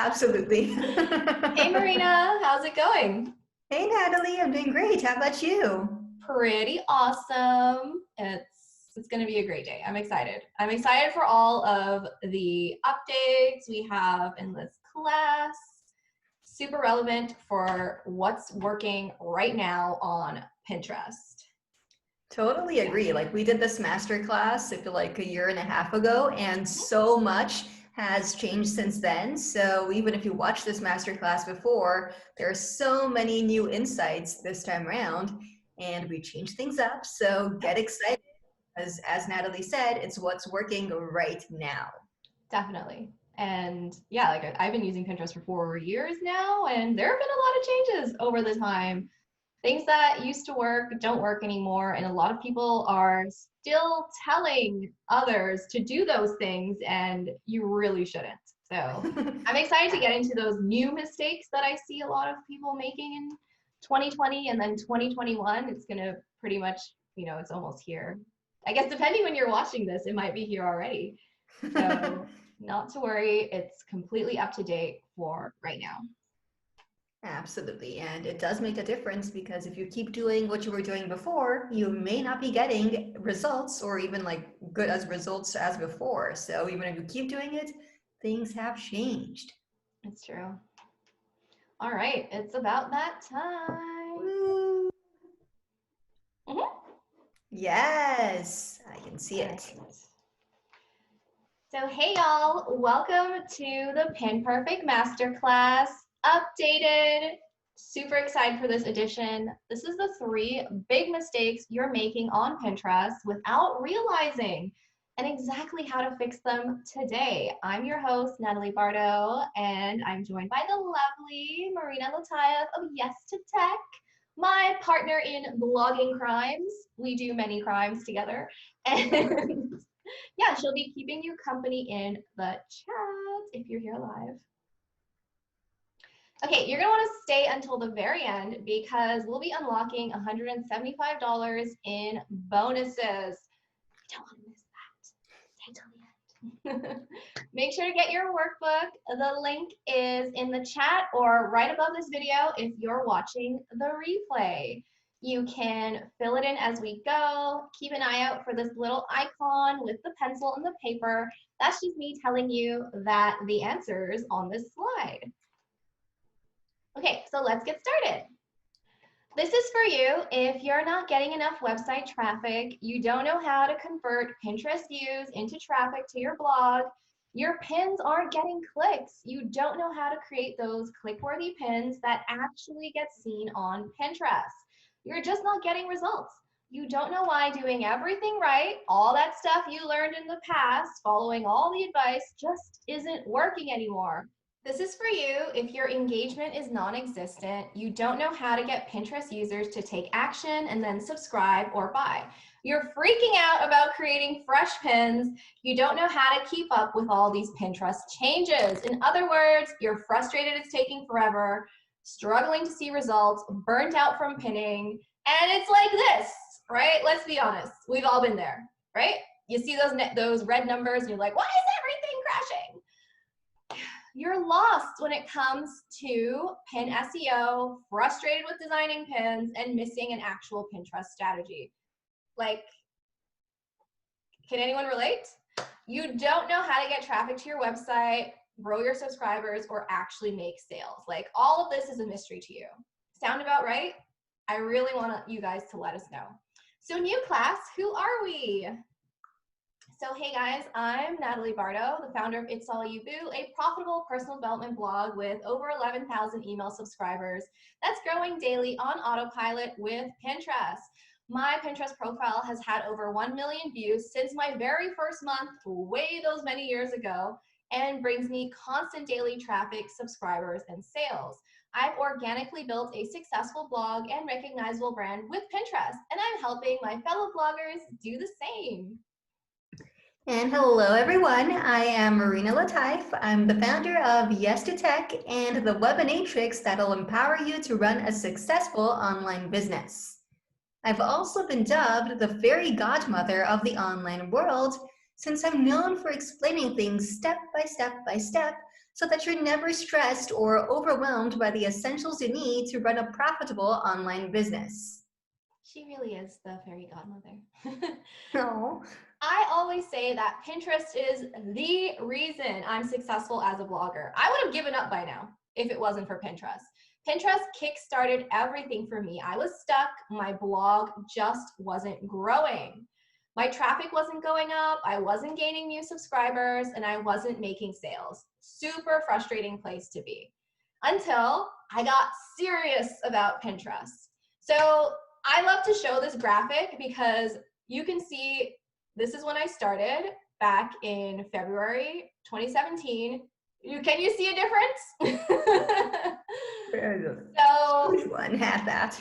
Absolutely. Hey Marina, how's it going? Hey, Natalie, I'm doing great. How about you? Pretty awesome. It's going to be a great day. I'm excited. I'm excited for all of the updates we have in this class. Super relevant for what's working right now on Pinterest. Totally agree. Like we did this masterclass, I feel like a year and a half ago, and so much has changed since then. So even if you watched this masterclass before, there are so many new insights this time around, and we changed things up. So get excited, as Natalie said, it's what's working right now. Definitely. And yeah, like I've been using Pinterest for 4 years now, and there have been a lot of changes over the time. Things that used to work don't work anymore, and a lot of people are still telling others to do those things, and you really shouldn't. So I'm excited to get into those new mistakes that I see a lot of people making in 2020 and then 2021. It's going to pretty much, it's almost here. I guess depending when you're watching this, it might be here already. So not to worry, it's completely up to date for right now. Absolutely. And it does make a difference because if you keep doing what you were doing before, you may not be getting results or even like good as results as before. So even if you keep doing it, things have changed. It's true. All right, it's about that time. Woo. Mm-hmm. Yes, I can see All it. right. So hey y'all, welcome to the Pin Perfect Masterclass updated. Super excited for this edition. This is the 3 big mistakes you're making on Pinterest without realizing and exactly how to fix them today. I'm your host, Natalie Bardo, and I'm joined by the lovely Marina Latayev of Yes to Tech, my partner in blogging crimes. We do many crimes together. And yeah, she'll be keeping you company in the chat if you're here live. Okay, you're gonna wanna stay until the very end because we'll be unlocking $175 in bonuses. You don't wanna miss that. Stay till the end. Make sure to get your workbook. The link is in the chat or right above this video if you're watching the replay. You can fill it in as we go. Keep an eye out for this little icon with the pencil and the paper. That's just me telling you that the answer is on this slide. Okay, so let's get started. This is for you if you're not getting enough website traffic, you don't know how to convert Pinterest views into traffic to your blog, your pins aren't getting clicks, you don't know how to create those click-worthy pins that actually get seen on Pinterest. You're just not getting results. You don't know why doing everything right, all that stuff you learned in the past, following all the advice just isn't working anymore. This is for you if your engagement is non-existent, you don't know how to get Pinterest users to take action and then subscribe or buy. You're freaking out about creating fresh pins, you don't know how to keep up with all these Pinterest changes. In other words, you're frustrated it's taking forever, struggling to see results, burnt out from pinning, and it's like this, right? Let's be honest, we've all been there, right? You see those red numbers and you're like, why is everything crashing? You're lost when it comes to pin SEO, frustrated with designing pins, and missing an actual Pinterest strategy. Like, can anyone relate? You don't know how to get traffic to your website, grow your subscribers, or actually make sales. Like, all of this is a mystery to you. Sound about right? I really want you guys to let us know. So new class, who are we? So hey guys, I'm Natalie Bardo, the founder of It's All You Boo, a profitable personal development blog with over 11,000 email subscribers that's growing daily on autopilot with Pinterest. My Pinterest profile has had over 1 million views since my very first month, way those many years ago, and brings me constant daily traffic, subscribers, and sales. I've organically built a successful blog and recognizable brand with Pinterest, and I'm helping my fellow bloggers do the same. And hello, everyone. I am Marina Lataif. I'm the founder of Yes to Tech and the Webinatrix that'll empower you to run a successful online business. I've also been dubbed the fairy godmother of the online world since I'm known for explaining things step by step by step so that you're never stressed or overwhelmed by the essentials you need to run a profitable online business. She really is the fairy godmother. No. I always say that Pinterest is the reason I'm successful as a blogger. I would have given up by now if it wasn't for Pinterest. Pinterest kickstarted everything for me. I was stuck. My blog just wasn't growing. My traffic wasn't going up. I wasn't gaining new subscribers, and I wasn't making sales. Super frustrating place to be until I got serious about Pinterest. So I love to show this graphic because you can see this is when I started back in February 2017. Can you see a difference? So, Which one had that?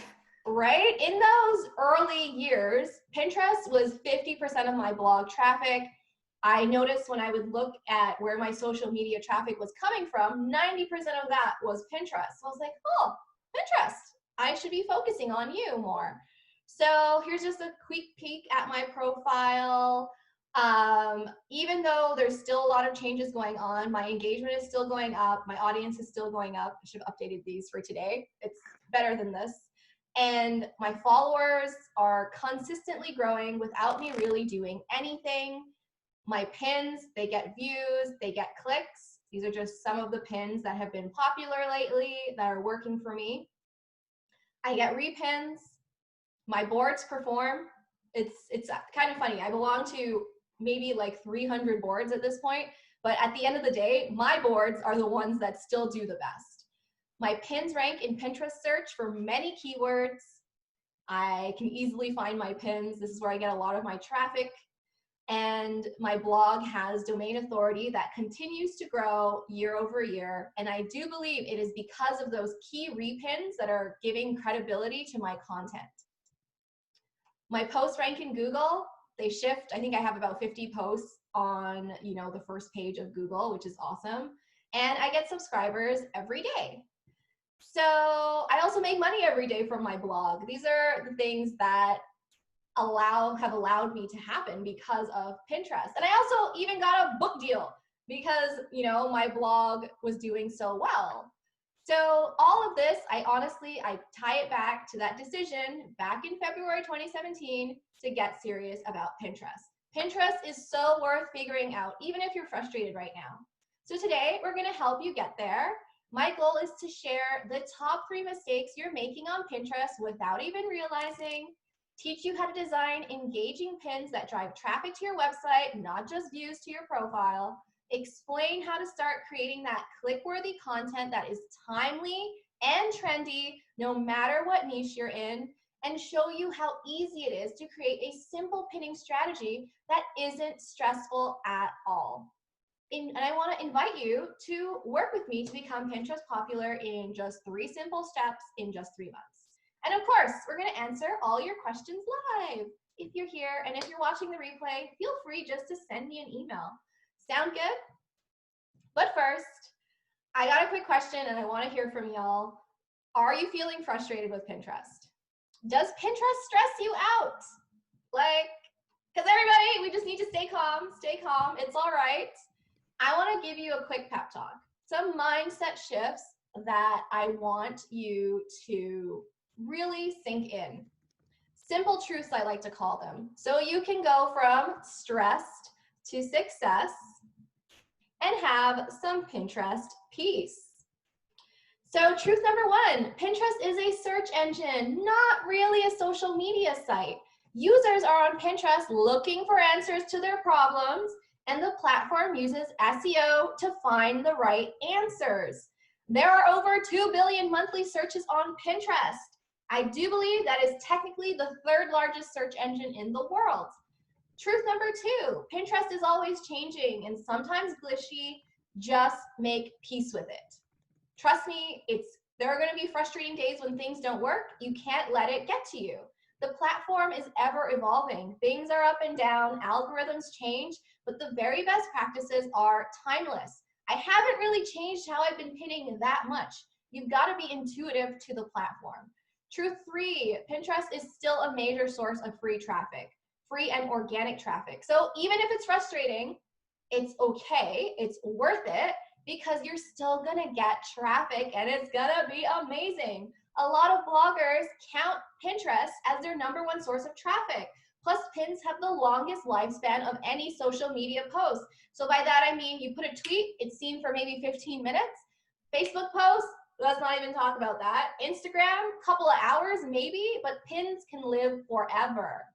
right, in those early years, Pinterest was 50% of my blog traffic. I noticed when I would look at where my social media traffic was coming from, 90% of that was Pinterest. So I was like, oh, Pinterest, I should be focusing on you more. So here's just a quick peek at my profile. Even though there's still a lot of changes going on, my engagement is still going up, my audience is still going up. I should have updated these for today. It's better than this. And my followers are consistently growing without me really doing anything. My pins, they get views, they get clicks. These are just some of the pins that have been popular lately that are working for me. I get repins. My boards perform. It's kind of funny. I belong to maybe like 300 boards at this point, but at the end of the day, my boards are the ones that still do the best. My pins rank in Pinterest search for many keywords. I can easily find my pins. This is where I get a lot of my traffic. And my blog has domain authority that continues to grow year over year. And I do believe it is because of those key repins that are giving credibility to my content. My posts rank in Google. They shift. I think I have about 50 posts on, the first page of Google, which is awesome. And I get subscribers every day. So I also make money every day from my blog. These are the things that have allowed me to happen because of Pinterest. And I also even got a book deal because, my blog was doing so well. So all of this, I tie it back to that decision back in February 2017 to get serious about Pinterest. Pinterest is so worth figuring out, even if you're frustrated right now. So today we're going to help you get there. My goal is to share the top 3 mistakes you're making on Pinterest without even realizing, teach you how to design engaging pins that drive traffic to your website, not just views to your profile, explain how to start creating that click-worthy content that is timely and trendy no matter what niche you're in, and show you how easy it is to create a simple pinning strategy that isn't stressful at all. And I want to invite you to work with me to become Pinterest popular in just 3 simple steps in just 3 months. And of course, we're going to answer all your questions live. If you're here and if you're watching the replay, feel free just to send me an email. Sound good? But first, I got a quick question and I want to hear from y'all. Are you feeling frustrated with Pinterest? Does Pinterest stress you out? Because everybody, we just need to stay calm, it's all right. I want to give you a quick pep talk, some mindset shifts that I want you to really sink in. Simple truths, I like to call them. So you can go from stressed to success and have some Pinterest peace. So truth number 1, Pinterest is a search engine, not really a social media site. Users are on Pinterest looking for answers to their problems, and the platform uses SEO to find the right answers. There are over 2 billion monthly searches on Pinterest. I do believe that is technically the 3rd largest search engine in the world. Truth number 2, Pinterest is always changing and sometimes glitchy. Just make peace with it. Trust me, there are going to be frustrating days when things don't work. You can't let it get to you. The platform is ever evolving. Things are up and down, algorithms change, but the very best practices are timeless. I haven't really changed how I've been pinning that much. You've got to be intuitive to the platform. Truth 3, Pinterest is still a major source of free traffic, free and organic traffic. So even if it's frustrating, it's okay, it's worth it, because you're still gonna get traffic and it's gonna be amazing. A lot of bloggers count Pinterest as their #1 source of traffic. Plus, pins have the longest lifespan of any social media post. So by that I mean you put a tweet, it's seen for maybe 15 minutes. Facebook post, let's not even talk about that. Instagram, couple of hours maybe, but pins can live forever.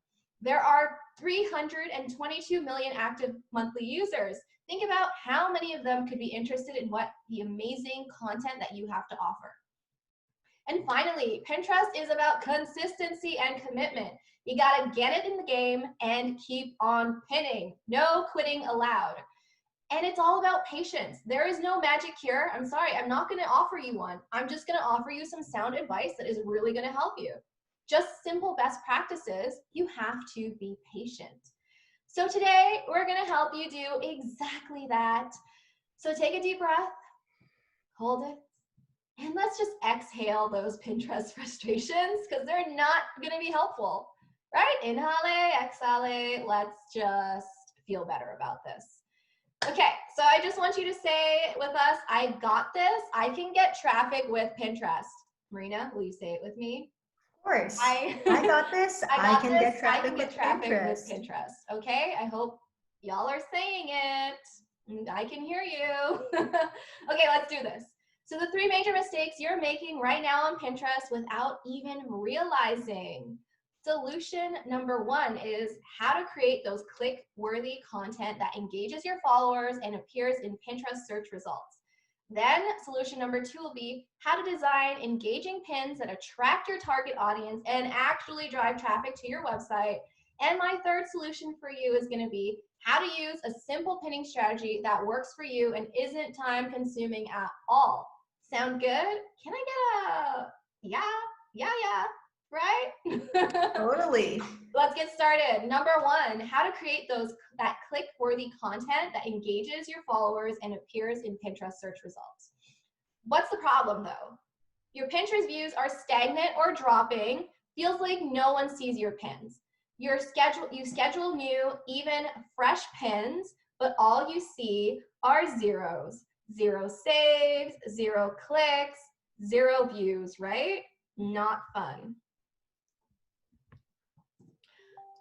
There are 322 million active monthly users. Think about how many of them could be interested in what the amazing content that you have to offer. And finally, Pinterest is about consistency and commitment. You gotta get it in the game and keep on pinning. No quitting allowed. And it's all about patience. There is no magic cure. I'm sorry, I'm not gonna offer you one. I'm just gonna offer you some sound advice that is really gonna help you. Just simple best practices. You have to be patient. So today, we're gonna help you do exactly that. So take a deep breath, hold it, and let's just exhale those Pinterest frustrations because they're not gonna be helpful, right? Inhale, exhale, let's just feel better about this. Okay, so I just want you to say with us, I got this. I can get traffic with Pinterest. Marina, will you say it with me? Of course. I got this. I can get traffic with Pinterest. Okay, I hope y'all are saying it. I can hear you. Okay, let's do this. So the 3 major mistakes you're making right now on Pinterest without even realizing. Solution number 1 is how to create those click-worthy content that engages your followers and appears in Pinterest search results. Then solution number 2 will be how to design engaging pins that attract your target audience and actually drive traffic to your website. And my third solution for you is going to be how to use a simple pinning strategy that works for you and isn't time consuming at all. Sound good? Can I get a yeah, right? Totally. Let's get started. Number 1, how to create that click-worthy content that engages your followers and appears in Pinterest search results. What's the problem though? Your Pinterest views are stagnant or dropping. Feels like no one sees your pins. You schedule new, even fresh pins, but all you see are zeros. 0 saves, 0 clicks, 0 views, right? Not fun.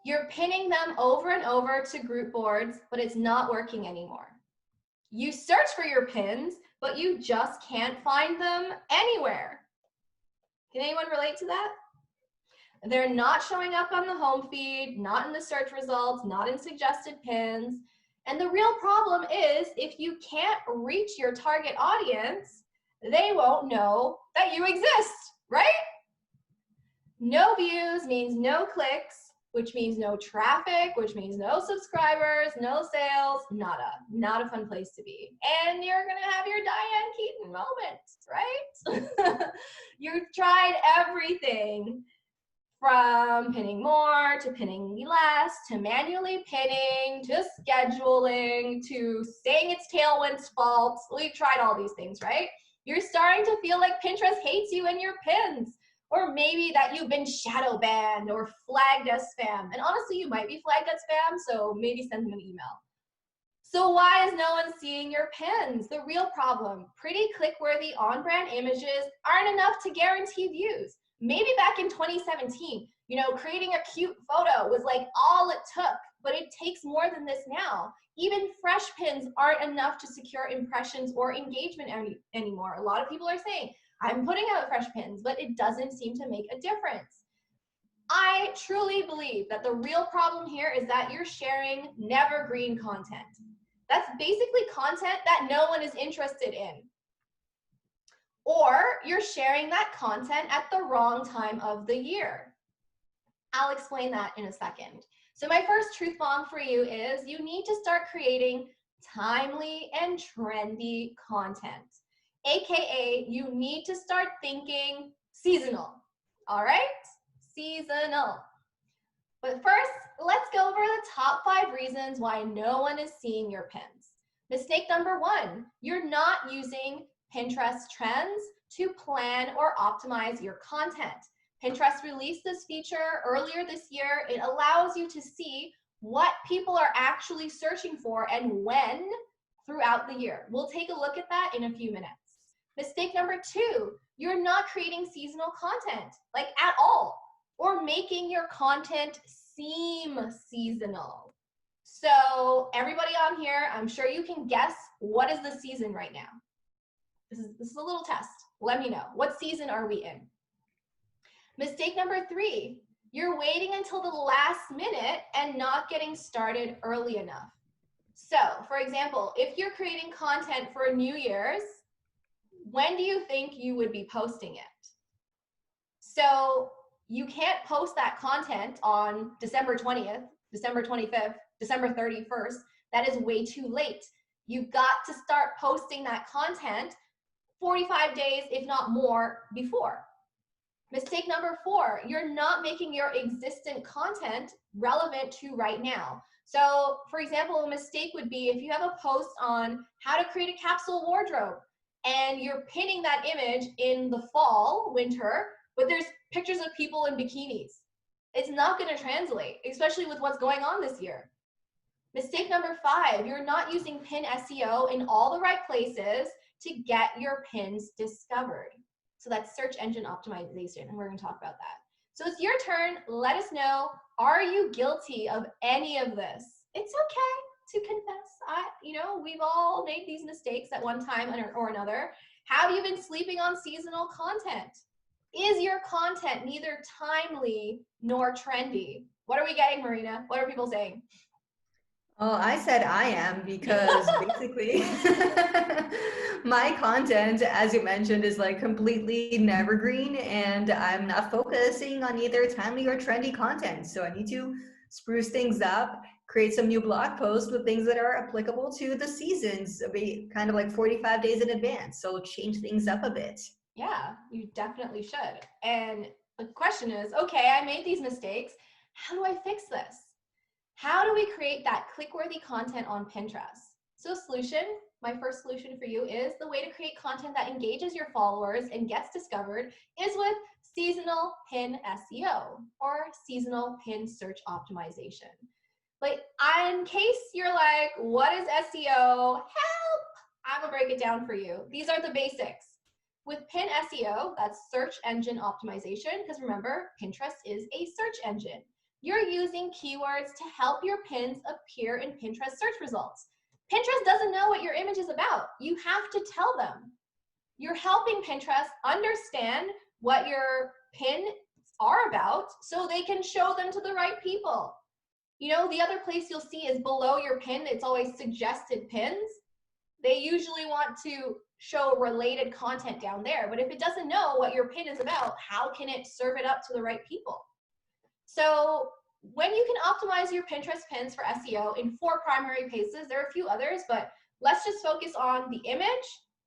You're pinning them over and over to group boards, but it's not working anymore. You search for your pins, but you just can't find them anywhere. Can anyone relate to that? They're not showing up on the home feed, not in the search results, not in suggested pins. And the real problem is if you can't reach your target audience, they won't know that you exist, right? No views means no clicks, which means no traffic, which means no subscribers, no sales, nada. Not a fun place to be. And you're gonna have your Diane Keaton moment, right? You've tried everything from pinning more to pinning less to manually pinning to scheduling to saying it's Tailwind's fault. We've tried all these things, right? You're starting to feel like Pinterest hates you and your pins. Or maybe that you've been shadow banned or flagged as spam. And honestly, you might be flagged as spam, so maybe send them an email. So why is no one seeing your pins? The real problem, pretty click-worthy on-brand images aren't enough to guarantee views. Maybe back in 2017, creating a cute photo was like all it took, but it takes more than this now. Even fresh pins aren't enough to secure impressions or engagement anymore. A lot of people are saying, I'm putting out fresh pins, but it doesn't seem to make a difference. I truly believe that the real problem here is that you're sharing nevergreen content. That's basically content that no one is interested in. Or you're sharing that content at the wrong time of the year. I'll explain that in a second. So my first truth bomb for you is you need to start creating timely and trendy content. AKA, you need to start thinking seasonal, all right? Seasonal. But first, let's go over the top 5 reasons why no one is seeing your pins. Mistake number 1, you're not using Pinterest trends to plan or optimize your content. Pinterest released this feature earlier this year. It allows you to see what people are actually searching for and when throughout the year. We'll take a look at that in a few minutes. Mistake number 2, you're not creating seasonal content, like at all, or making your content seem seasonal. So everybody on here, I'm sure you can guess what is the season right now. This is a little test. Let me know. What season are we in? Mistake number 3, you're waiting until the last minute and not getting started early enough. So, for example, if you're creating content for New Year's, when do you think you would be posting it? So you can't post that content on December 20th, December 25th, December 31st. That is way too late. You've got to start posting that content 45 days, if not more, before. Mistake number 4, you're not making your existent content relevant to right now. So, for example, a mistake would be if you have a post on how to create a capsule wardrobe and you're pinning that image in the fall, winter, but there's pictures of people in bikinis. It's not going to translate, especially with what's going on this year. Mistake number 5, you're not using pin SEO in all the right places to get your pins discovered. So that's search engine optimization, and we're going to talk about that. So it's your turn. Let us know, are you guilty of any of this? It's okay to confess. We've all made these mistakes at one time or another. Have you been sleeping on seasonal content? Is your content neither timely nor trendy? What are we getting, Marina? What are people saying? Oh, I said I am because basically my content, as you mentioned, is like completely nevergreen, and I'm not focusing on either timely or trendy content. So I need to spruce things up, create some new blog posts with things that are applicable to the seasons, be kind of like 45 days in advance. So change things up a bit. Yeah, you definitely should. And the question is, okay, I made these mistakes. How do I fix this? How do we create that click-worthy content on Pinterest? So solution, my first solution for you is the way to create content that engages your followers and gets discovered is with seasonal pin SEO or seasonal pin search optimization. Like, in case you're like, what is SEO? Help! I'm gonna break it down for you. These are the basics. With pin SEO, that's search engine optimization, because remember, Pinterest is a search engine. You're using keywords to help your pins appear in Pinterest search results. Pinterest doesn't know what your image is about. You have to tell them. You're helping Pinterest understand what your pins are about so they can show them to the right people. The other place you'll see is below your pin, it's always suggested pins. They usually want to show related content down there, but if it doesn't know what your pin is about, how can it serve it up to the right people? So when you can optimize your Pinterest pins for SEO in 4 primary places, there are a few others, but let's just focus on the image,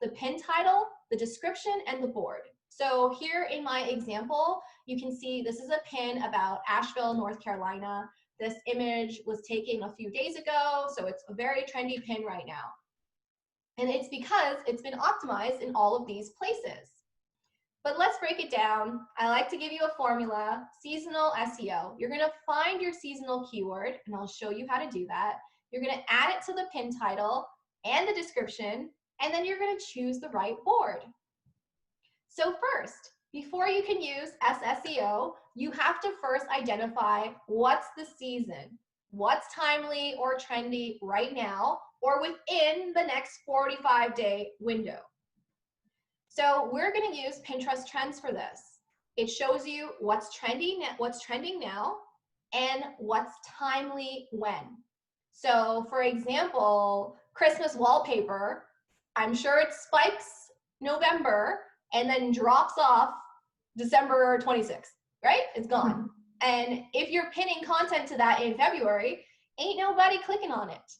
the pin title, the description, and the board. So here in my example, you can see this is a pin about Asheville, North Carolina. This image was taken a few days ago, so it's a very trendy pin right now. And it's because it's been optimized in all of these places. But let's break it down. I like to give you a formula, seasonal SEO. You're gonna find your seasonal keyword, and I'll show you how to do that. You're gonna add it to the pin title and the description, and then you're gonna choose the right board. So first, before you can use SSEO, you have to first identify what's the season, what's timely or trendy right now, or within the next 45-day window. So we're going to use Pinterest Trends for this. It shows you what's trending now and what's timely when. So for example, Christmas wallpaper, I'm sure it spikes November and then drops off December 26th, right? It's gone. And if you're pinning content to that in February, ain't nobody clicking on it,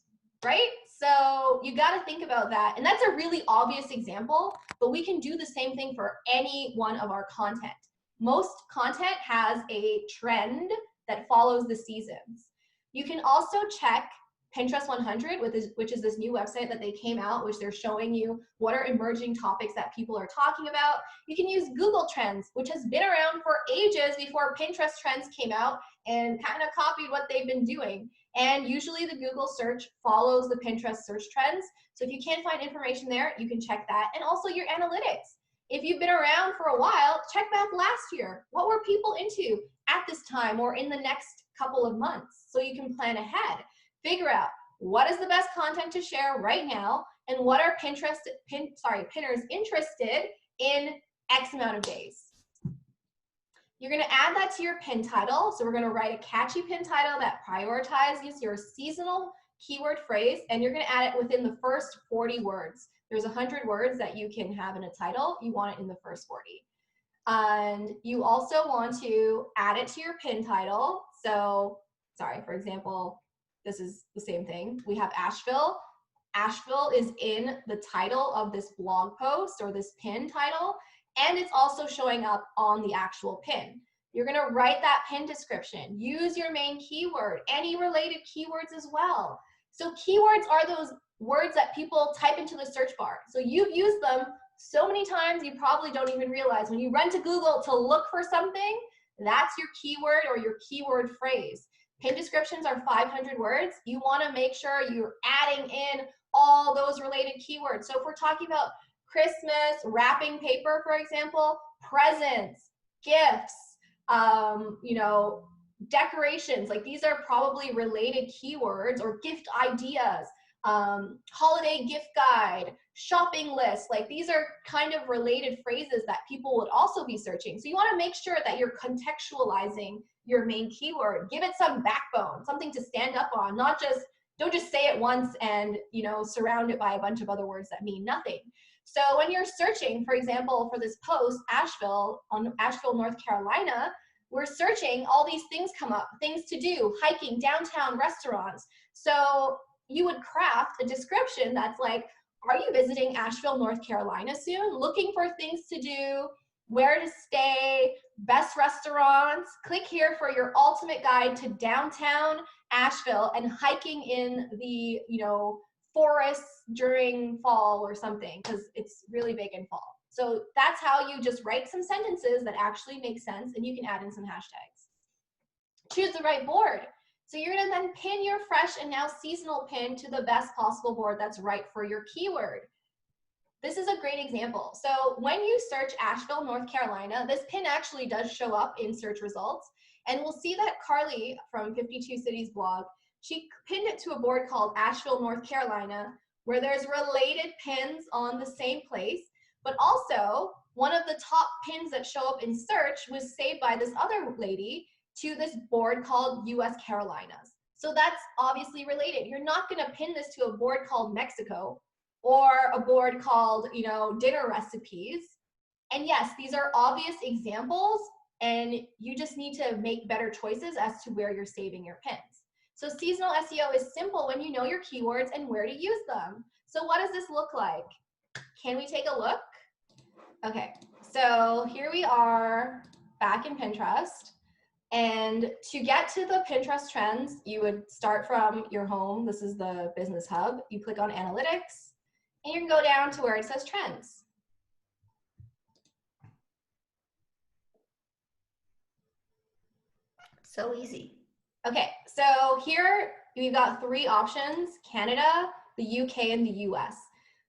right? So you got to think about that. And that's a really obvious example, but we can do the same thing for any one of our content. Most content has a trend that follows the seasons. You can also check Pinterest 100, which is this new website that they came out, which they're showing you what are emerging topics that people are talking about. You can use Google Trends, which has been around for ages before Pinterest Trends came out and kind of copied what they've been doing. And usually the Google search follows the Pinterest search trends. So if you can't find information there, you can check that. And also your analytics. If you've been around for a while, check back last year. What were people into at this time or in the next couple of months? So you can plan ahead. Figure out what is the best content to share right now and what are pinners interested in X amount of days. You're going to add that to your pin title. So we're going to write a catchy pin title that prioritizes your seasonal keyword phrase, and you're going to add it within the first 40 words. There's 100 words that you can have in a title. You want it in the first 40. And you also want to add it to your pin title. So, sorry, for example, this is the same thing. We have Asheville. Asheville is in the title of this blog post or this pin title, and it's also showing up on the actual pin. You're gonna write that pin description. Use your main keyword, any related keywords as well. So keywords are those words that people type into the search bar. So you've used them so many times you probably don't even realize. When you run to Google to look for something, that's your keyword or your keyword phrase. Pin descriptions are 500 words. You wanna make sure you're adding in all those related keywords. So if we're talking about Christmas, wrapping paper, for example, presents, gifts, decorations, like these are probably related keywords, or gift ideas, holiday gift guide, shopping list, like these are kind of related phrases that people would also be searching. So you want to make sure that you're contextualizing your main keyword. Give it some backbone, something to stand up on, don't just say it once and surround it by a bunch of other words that mean nothing. So when you're searching, for example, for this post, Asheville, North Carolina, we're searching, all these things come up, things to do, hiking, downtown, restaurants. So you would craft a description that's like, are you visiting Asheville, North Carolina soon? Looking for things to do, where to stay, best restaurants. Click here for your ultimate guide to downtown Asheville and hiking in the, forests during fall or something, because it's really big in fall. So that's how you just write some sentences that actually make sense, and you can add in some hashtags. Choose the right board. So you're gonna then pin your fresh and now seasonal pin to the best possible board that's right for your keyword. This is a great example. So when you search Asheville, North Carolina, this pin actually does show up in search results. And we'll see that Carly from 52 Cities blog, she pinned it to a board called Asheville, North Carolina, where there's related pins on the same place. But also, one of the top pins that show up in search was saved by this other lady to this board called US Carolinas. So that's obviously related. You're not gonna pin this to a board called Mexico or a board called, dinner recipes. And yes, these are obvious examples, and you just need to make better choices as to where you're saving your pins. So seasonal SEO is simple when you know your keywords and where to use them. So what does this look like? Can we take a look? Okay, so here we are back in Pinterest. And to get to the Pinterest trends, you would start from your home. This is the business hub. You click on analytics, and you can go down to where it says trends. So easy. Okay, so here we've got 3 options: Canada, the UK, and the US.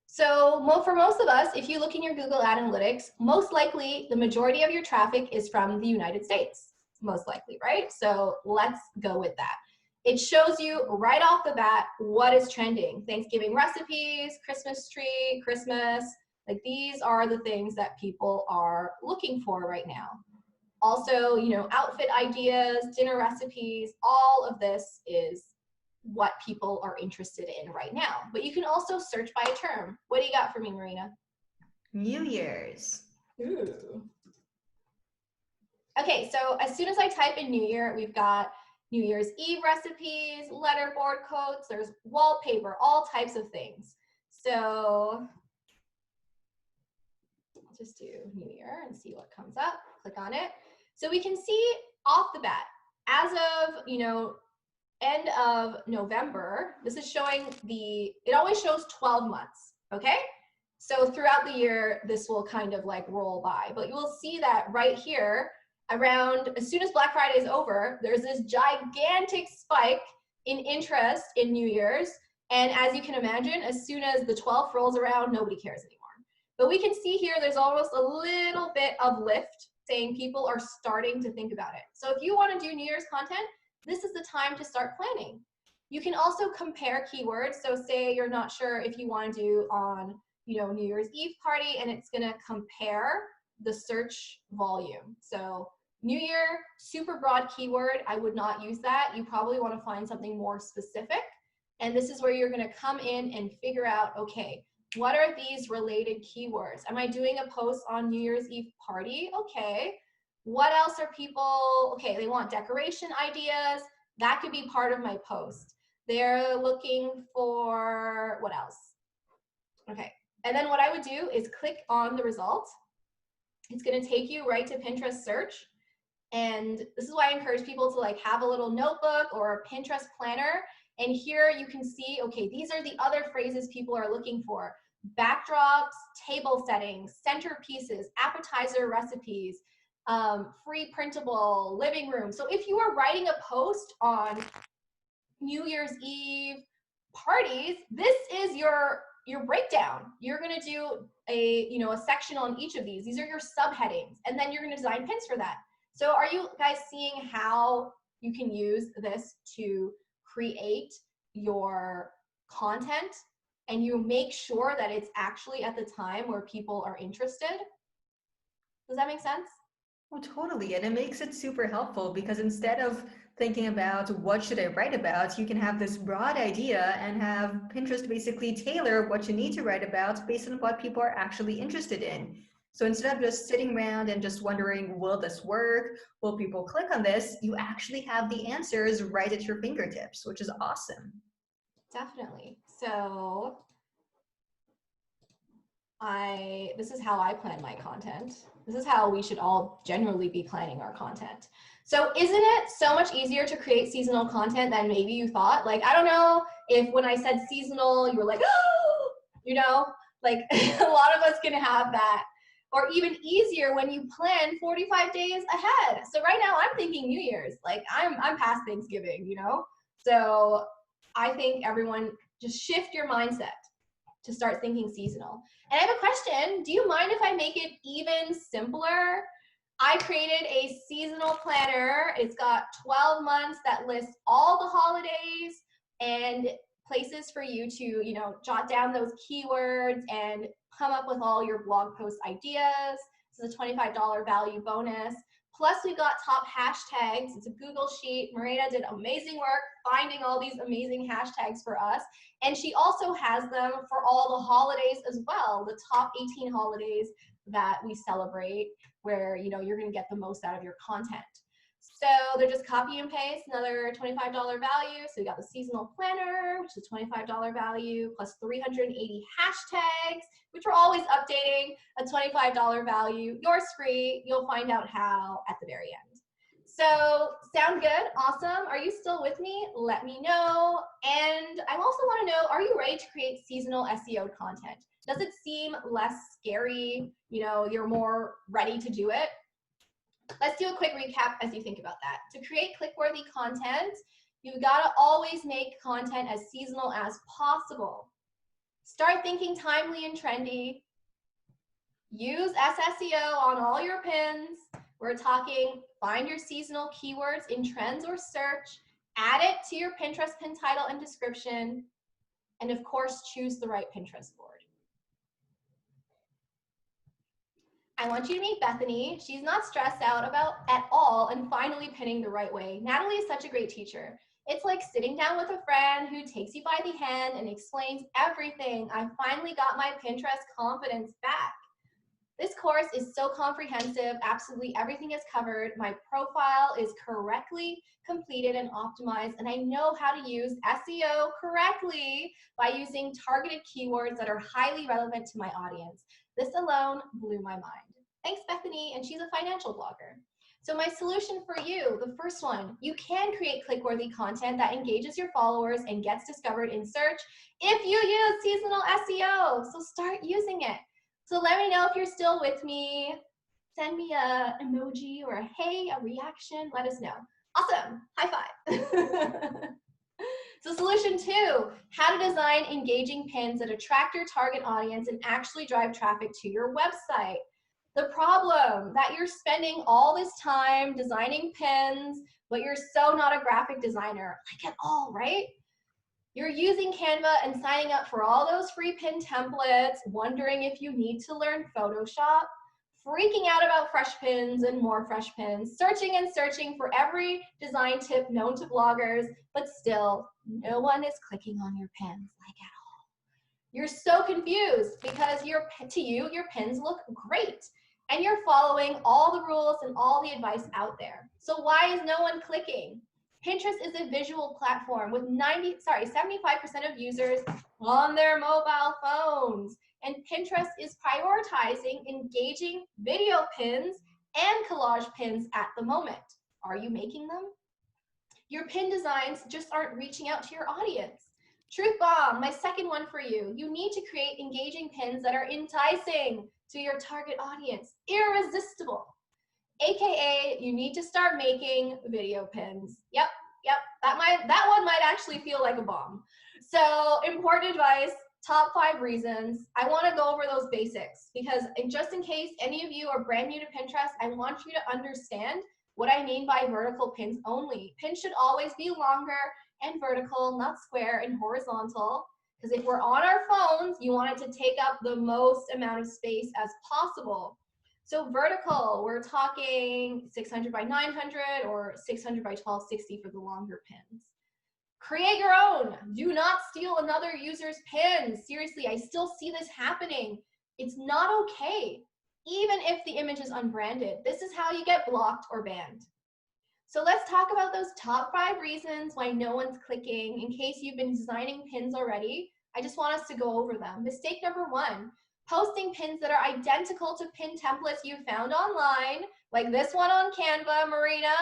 So for most of us, if you look in your Google Analytics, most likely the majority of your traffic is from the United States, most likely, right? So let's go with that. It shows you right off the bat what is trending. Thanksgiving recipes, Christmas tree, Christmas, like these are the things that people are looking for right now. Also, outfit ideas, dinner recipes, all of this is what people are interested in right now. But you can also search by a term. What do you got for me, Marina? New Year's. Ooh. Okay, so as soon as I type in New Year, we've got New Year's Eve recipes, letterboard quotes, there's wallpaper, all types of things. So I'll just do New Year and see what comes up. Click on it. So we can see off the bat, as of, end of November, this is showing it always shows 12 months, okay? So throughout the year, this will kind of like roll by, but you will see that right here, around as soon as Black Friday is over, there's this gigantic spike in interest in New Year's. And as you can imagine, as soon as the 12th rolls around, nobody cares anymore. But we can see here, there's almost a little bit of lift saying people are starting to think about it. So if you want to do New Year's content, this is the time to start planning. You can also compare keywords. So say you're not sure if you want to do on, New Year's Eve party, and it's going to compare the search volume. So New Year, super broad keyword. I would not use that. You probably want to find something more specific. And this is where you're going to come in and figure out, okay, what are these related keywords? Am I doing a post on New Year's Eve party? Okay. What else are people, okay, they want decoration ideas. That could be part of my post. They're looking for, what else? Okay. And then what I would do is click on the result. It's going to take you right to Pinterest search. And this is why I encourage people to like have a little notebook or a Pinterest planner. And here you can see, okay, these are the other phrases people are looking for. Backdrops, table settings, centerpieces, appetizer recipes, free printable, living room. So if you are writing a post on New Year's Eve parties, this is your breakdown. You're going to do a section on each of these. These are your subheadings, and then you're going to design pins for that. So are you guys seeing how you can use this to create your content, and you make sure that it's actually at the time where people are interested? Does that make sense? Oh, totally. And it makes it super helpful because instead of thinking about what should I write about, you can have this broad idea and have Pinterest basically tailor what you need to write about based on what people are actually interested in. So instead of just sitting around and just wondering, will this work? Will people click on this? You actually have the answers right at your fingertips, which is awesome. Definitely. So this is how I plan my content. This is how we should all generally be planning our content. So isn't it so much easier to create seasonal content than maybe you thought? Like, I don't know if when I said seasonal, you were like, oh, like a lot of us can have that. Or even easier when you plan 45 days ahead. So right now I'm thinking New Year's, like I'm past Thanksgiving, So I think everyone just shift your mindset to start thinking seasonal. And I have a question. Do you mind if I make it even simpler? I created a seasonal planner. It's got 12 months that lists all the holidays and places for you to, jot down those keywords and come up with all your blog post ideas. This is a $25 value bonus. Plus, we've got top hashtags. It's a Google sheet. Marina did amazing work finding all these amazing hashtags for us. And she also has them for all the holidays as well, the top 18 holidays that we celebrate, where you're going to get the most out of your content. So they're just copy and paste, another $25 value. So we got the seasonal planner, which is $25 value, plus 380 hashtags, which we're always updating, a $25 value. Yours free. You'll find out how at the very end. So sound good? Awesome. Are you still with me? Let me know. And I also want to know, are you ready to create seasonal SEO content? Does it seem less scary? You're more ready to do it? Let's do a quick recap as you think about that. To create click-worthy content, you've got to always make content as seasonal as possible. Start thinking timely and trendy. Use SSEO on all your pins. We're talking find your seasonal keywords in trends or search, add it to your Pinterest pin title and description, and of course, choose the right Pinterest board. I want you to meet Bethany. She's not stressed out about at all and finally pinning the right way. Natalie is such a great teacher. It's like sitting down with a friend who takes you by the hand and explains everything. I finally got my Pinterest confidence back. This course is so comprehensive. Absolutely everything is covered. My profile is correctly completed and optimized, and I know how to use SEO correctly by using targeted keywords that are highly relevant to my audience. This alone blew my mind. Thanks, Bethany, and she's a financial blogger. So my solution for you, the first one, you can create click-worthy content that engages your followers and gets discovered in search if you use seasonal SEO. So start using it. So let me know if you're still with me. Send me a emoji or a hey, a reaction. Let us know. Awesome. High five. So solution 2, how to design engaging pins that attract your target audience and actually drive traffic to your website. The problem that you're spending all this time designing pins, but you're so not a graphic designer, like at all, right? You're using Canva and signing up for all those free pin templates, wondering if you need to learn Photoshop, freaking out about fresh pins and more fresh pins, searching and searching for every design tip known to bloggers, but still, no one is clicking on your pins like at all. You're so confused because to you, your pins look great and you're following all the rules and all the advice out there. So why is no one clicking? Pinterest is a visual platform with 75% of users on their mobile phones. And Pinterest is prioritizing engaging video pins and collage pins at the moment. Are you making them? Your pin designs just aren't reaching out to your audience. Truth bomb, my second one for you. You need to create engaging pins that are enticing to your target audience, irresistible. AKA, you need to start making video pins. Yep, that one might actually feel like a bomb. So important advice, top 5 reasons. I want to go over those basics because just in case any of you are brand new to Pinterest, I want you to understand what I mean by vertical pins only. Pins should always be longer and vertical, not square and horizontal. Because if we're on our phones, you want it to take up the most amount of space as possible. So vertical, we're talking 600 by 900 or 600 by 1260 for the longer pins. Create your own. Do not steal another user's pins. Seriously, I still see this happening. It's not okay, even if the image is unbranded. This is how you get blocked or banned. So let's talk about those top 5 reasons why no one's clicking. In case you've been designing pins already, I just want us to go over them. Mistake number 1, posting pins that are identical to pin templates you found online, like this one on Canva, Marina.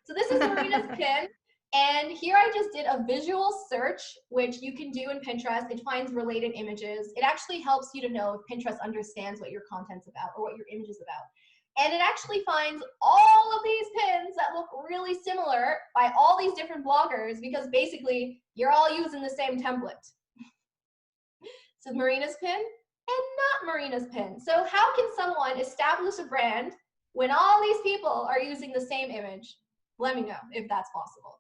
So this is Marina's pin. And here I just did a visual search, which you can do in Pinterest. It finds related images. It actually helps you to know if Pinterest understands what your content's about or what your image is about. And it actually finds all of these pins that look really similar by all these different bloggers because basically you're all using the same template. So Marina's pin and not Marina's pin. So how can someone establish a brand when all these people are using the same image? Let me know if that's possible.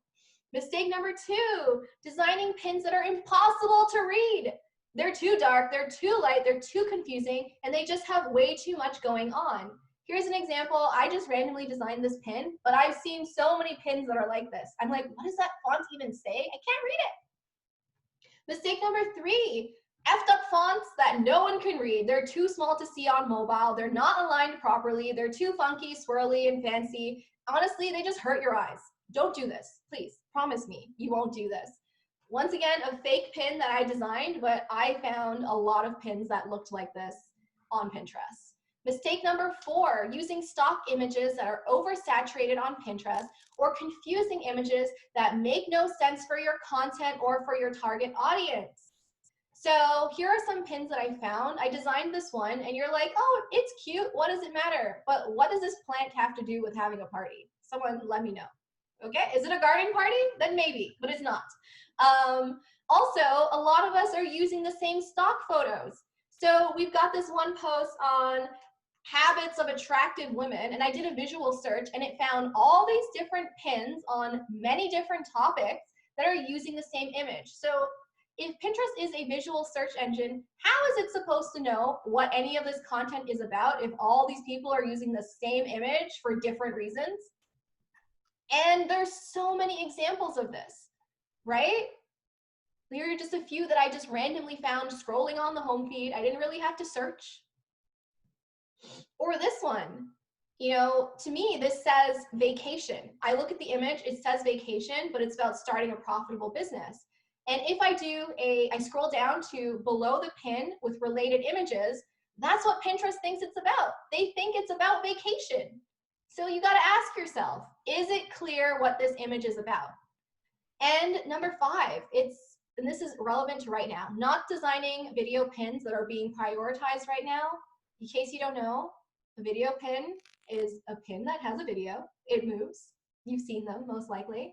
Mistake number 2, designing pins that are impossible to read. They're too dark, they're too light, they're too confusing, and they just have way too much going on. Here's an example. I just randomly designed this pin, but I've seen so many pins that are like this. I'm like, what does that font even say? I can't read it. Mistake number 3, effed up fonts that no one can read. They're too small to see on mobile. They're not aligned properly. They're too funky, swirly, and fancy. Honestly, they just hurt your eyes. Don't do this, please. Promise me you won't do this. Once again, a fake pin that I designed, but I found a lot of pins that looked like this on Pinterest. Mistake number 4, using stock images that are oversaturated on Pinterest or confusing images that make no sense for your content or for your target audience. So here are some pins that I found. I designed this one and you're like, oh, it's cute. What does it matter? But what does this plant have to do with having a party? Someone let me know. Okay, is it a garden party? Then maybe, but it's not. Also, a lot of us are using the same stock photos. So we've got this one post on habits of attractive women, and I did a visual search and it found all these different pins on many different topics that are using the same image. So if Pinterest is a visual search engine, how is it supposed to know what any of this content is about if all these people are using the same image for different reasons? And there's so many examples of this, right? Here are just a few that I just randomly found scrolling on the home feed. I didn't really have to search. Or this one, you know, to me, this says vacation. I look at the image, it says vacation, but it's about starting a profitable business. And if I scroll down to below the pin with related images, that's what Pinterest thinks it's about. They think it's about vacation. So you got to ask yourself, is it clear what this image is about? And number 5, and this is relevant to right now, not designing video pins that are being prioritized right now. In case you don't know, a video pin is a pin that has a video. It moves. You've seen them most likely.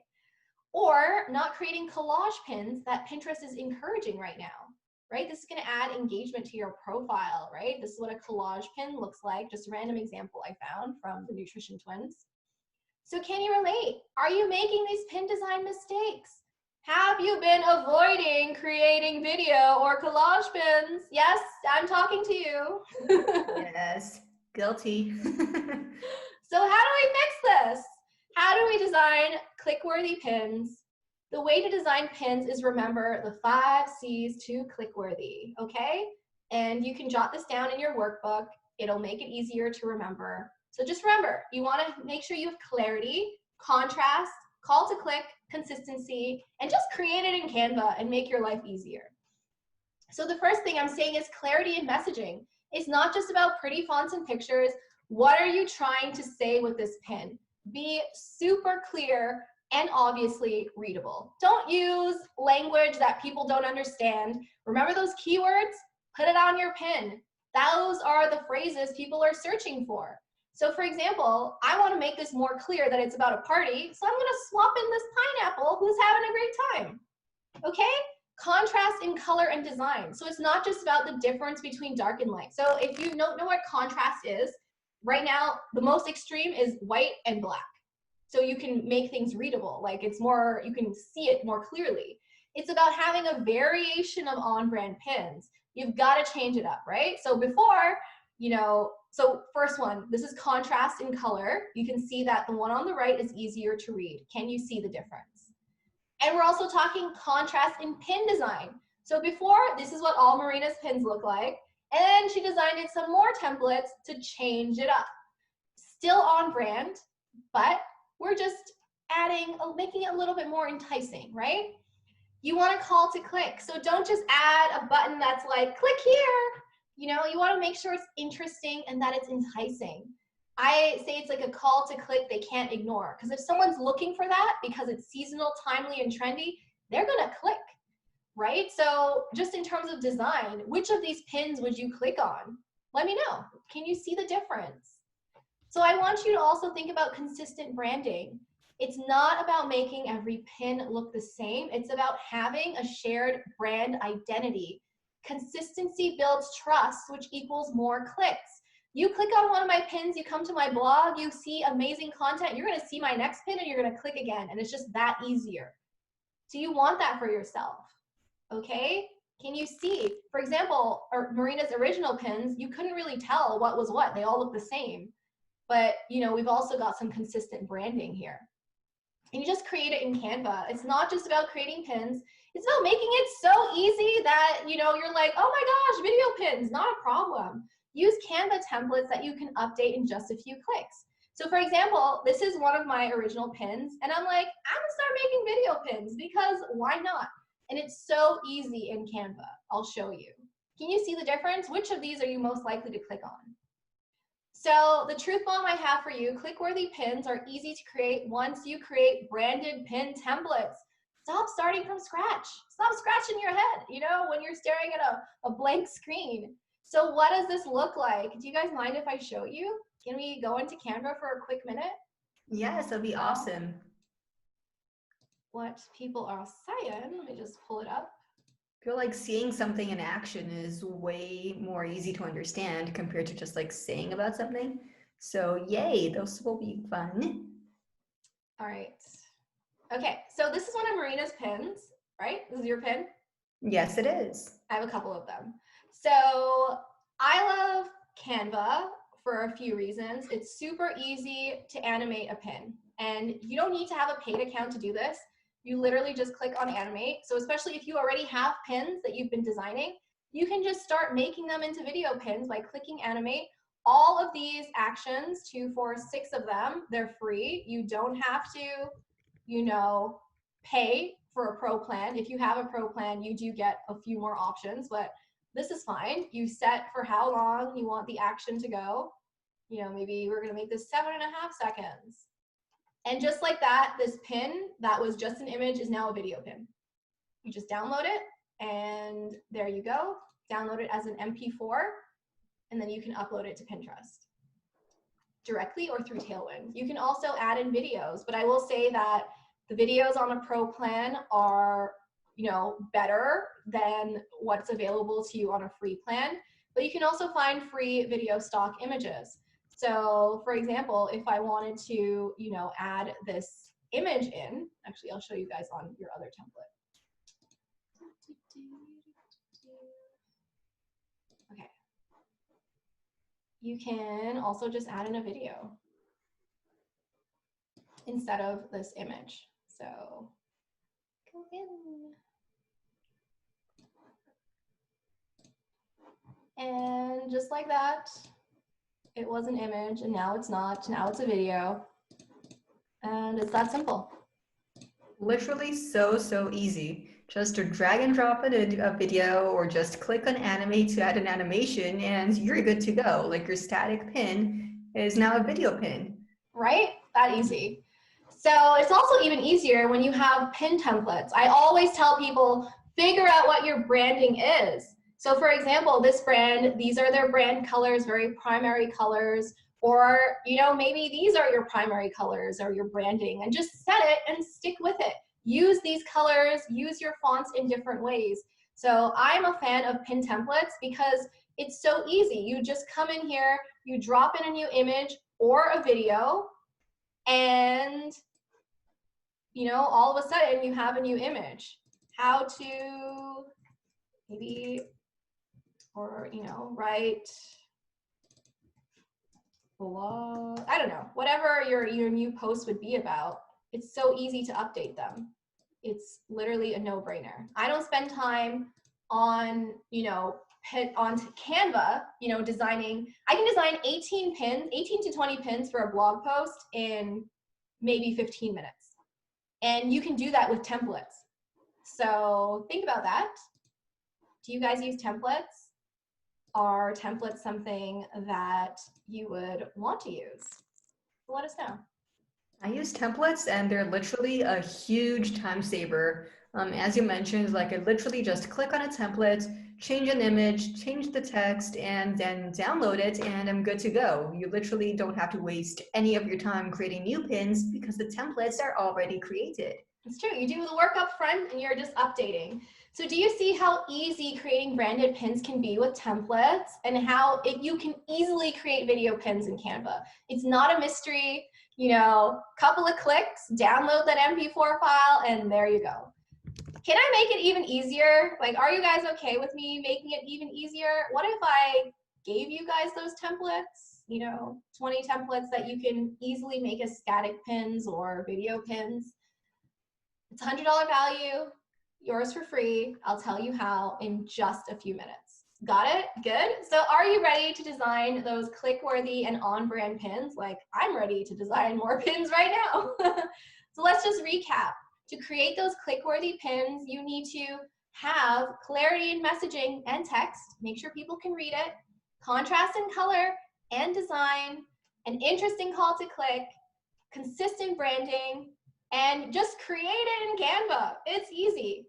Or not creating collage pins that Pinterest is encouraging right now, right? This is going to add engagement to your profile, right? This is what a collage pin looks like. Just a random example I found from the Nutrition Twins. So can you relate? Are you making these pin design mistakes? Have you been avoiding creating video or collage pins? Yes, I'm talking to you. Yes, guilty. So how do we fix this? How do we design click-worthy pins? The way to design pins is remember the 5 C's to click-worthy, okay? And you can jot this down in your workbook. It'll make it easier to remember. So just remember, you want to make sure you have clarity, contrast, call to click, consistency, and just create it in Canva and make your life easier. So the first thing I'm saying is clarity in messaging. It's not just about pretty fonts and pictures. What are you trying to say with this pin? Be super clear and obviously readable. Don't use language that people don't understand. Remember those keywords? Put it on your pin. Those are the phrases people are searching for. So for example, I want to make this more clear that it's about a party, so I'm going to swap in this pineapple who's having a great time. Okay? Contrast in color and design. So it's not just about the difference between dark and light. So if you don't know what contrast is, right now, the most extreme is white and black. So you can make things readable. Like it's more, you can see it more clearly. It's about having a variation of on-brand pins. You've got to change it up, right? So before, so first one, this is contrast in color. You can see that the one on the right is easier to read. Can you see the difference? And we're also talking contrast in pin design. So before, this is what all Marina's pins look like. And then she designed in some more templates to change it up. Still on brand, but we're just making it a little bit more enticing, right? You want a call to click. So don't just add a button that's like, click here. You want to make sure it's interesting and that it's enticing. I say it's like a call to click they can't ignore. Because if someone's looking for that because it's seasonal, timely, and trendy, they're going to click, right? So just in terms of design, which of these pins would you click on? Let me know. Can you see the difference? So I want you to also think about consistent branding. It's not about making every pin look the same. It's about having a shared brand identity. Consistency builds trust, which equals more clicks. You click on one of my pins, you come to my blog, you see amazing content, you're going to see my next pin and you're going to click again. And it's just that easier. So you want that for yourself. Okay? Can you see, for example, Marina's original pins, you couldn't really tell what was what. They all look the same. But, we've also got some consistent branding here. And you just create it in Canva. It's not just about creating pins. It's about making it so easy that, you're like, oh my gosh, video pins, not a problem. Use Canva templates that you can update in just a few clicks. So for example, this is one of my original pins, and I'm like, I'm gonna start making video pins because why not? And it's so easy in Canva. I'll show you. Can you see the difference? Which of these are you most likely to click on? So the truth bomb I have for you, click-worthy pins are easy to create once you create branded pin templates. Stop starting from scratch. Stop scratching your head, when you're staring at a blank screen. So what does this look like? Do you guys mind if I show you? Can we go into Canva for a quick minute? Yes, that'd be awesome. What people are saying, let me just pull it up. I feel like seeing something in action is way more easy to understand compared to just like saying about something. So yay, those will be fun. All right. Okay, so this is one of Marina's pins, right? This is your pin? Yes, it is. I have a couple of them. So I love Canva for a few reasons. It's super easy to animate a pin. And you don't need to have a paid account to do this. You literally just click on animate. So especially if you already have pins that you've been designing, you can just start making them into video pins by clicking animate. All of these actions, 2, 4, 6 of them, they're free. You don't have to, pay for a pro plan. If you have a pro plan, you do get a few more options, but this is fine. You set for how long you want the action to go. You know, maybe we're gonna make this 7.5 seconds. And just like that, this pin that was just an image is now a video pin. You just download it, and there you go. Download it as an MP4, and then you can upload it to Pinterest directly or through Tailwind. You can also add in videos, but I will say that the videos on a pro plan are, you know, better than what's available to you on a free plan, but you can also find free video stock images. So for example, if I wanted to, you know, add this image in, actually I'll show you guys on your other template. Okay. You can also just add in a video instead of this image. So go in. And just like that, it was an image and now it's not, now it's a video. And it's that simple. Literally so easy. Just to drag and drop a video or just click on animate to add an animation and you're good to go. Like your static pin is now a video pin. Right? That easy. So it's also even easier when you have pin templates. I always tell people, figure out what your branding is. So for example, this brand, these are their brand colors, very primary colors, or, you know, maybe these are your primary colors or your branding, and just set it and stick with it. Use these colors, use your fonts in different ways. So I'm a fan of pin templates because it's so easy. You just come in here, you drop in a new image or a video, and, you know, all of a sudden you have a new image. How to maybe, or, you know, write blog, I don't know, whatever your new post would be about. It's so easy to update them. It's literally a no-brainer. I don't spend time on, you know, onto Canva, you know, designing. I can design 18 pins, 18 to 20 pins for a blog post in maybe 15 minutes. And you can do that with templates. So think about that. Do you guys use templates? Are templates something that you would want to use? Let us know. I use templates and they're literally a huge time saver. As you mentioned, like I literally just click on a template, change an image, change the text, and then download it, and I'm good to go. You literally don't have to waste any of your time creating new pins because the templates are already created. It's true. You do the work up front and you're just updating. So do you see how easy creating branded pins can be with templates, and how you can easily create video pins in Canva? It's not a mystery. You know, couple of clicks, download that MP4 file, and there you go. Can I make it even easier? Like, are you guys okay with me making it even easier? What if I gave you guys those templates? You know, 20 templates that you can easily make as static pins or video pins. It's $100 value, yours for free. I'll tell you how in just a few minutes. Got it? Good. So are you ready to design those click-worthy and on-brand pins? Like, I'm ready to design more pins right now. So let's just recap. To create those click-worthy pins, you need to have clarity in messaging and text. Make sure people can read it. Contrast in color and design. An interesting call to click. Consistent branding. And just create it in Canva. It's easy.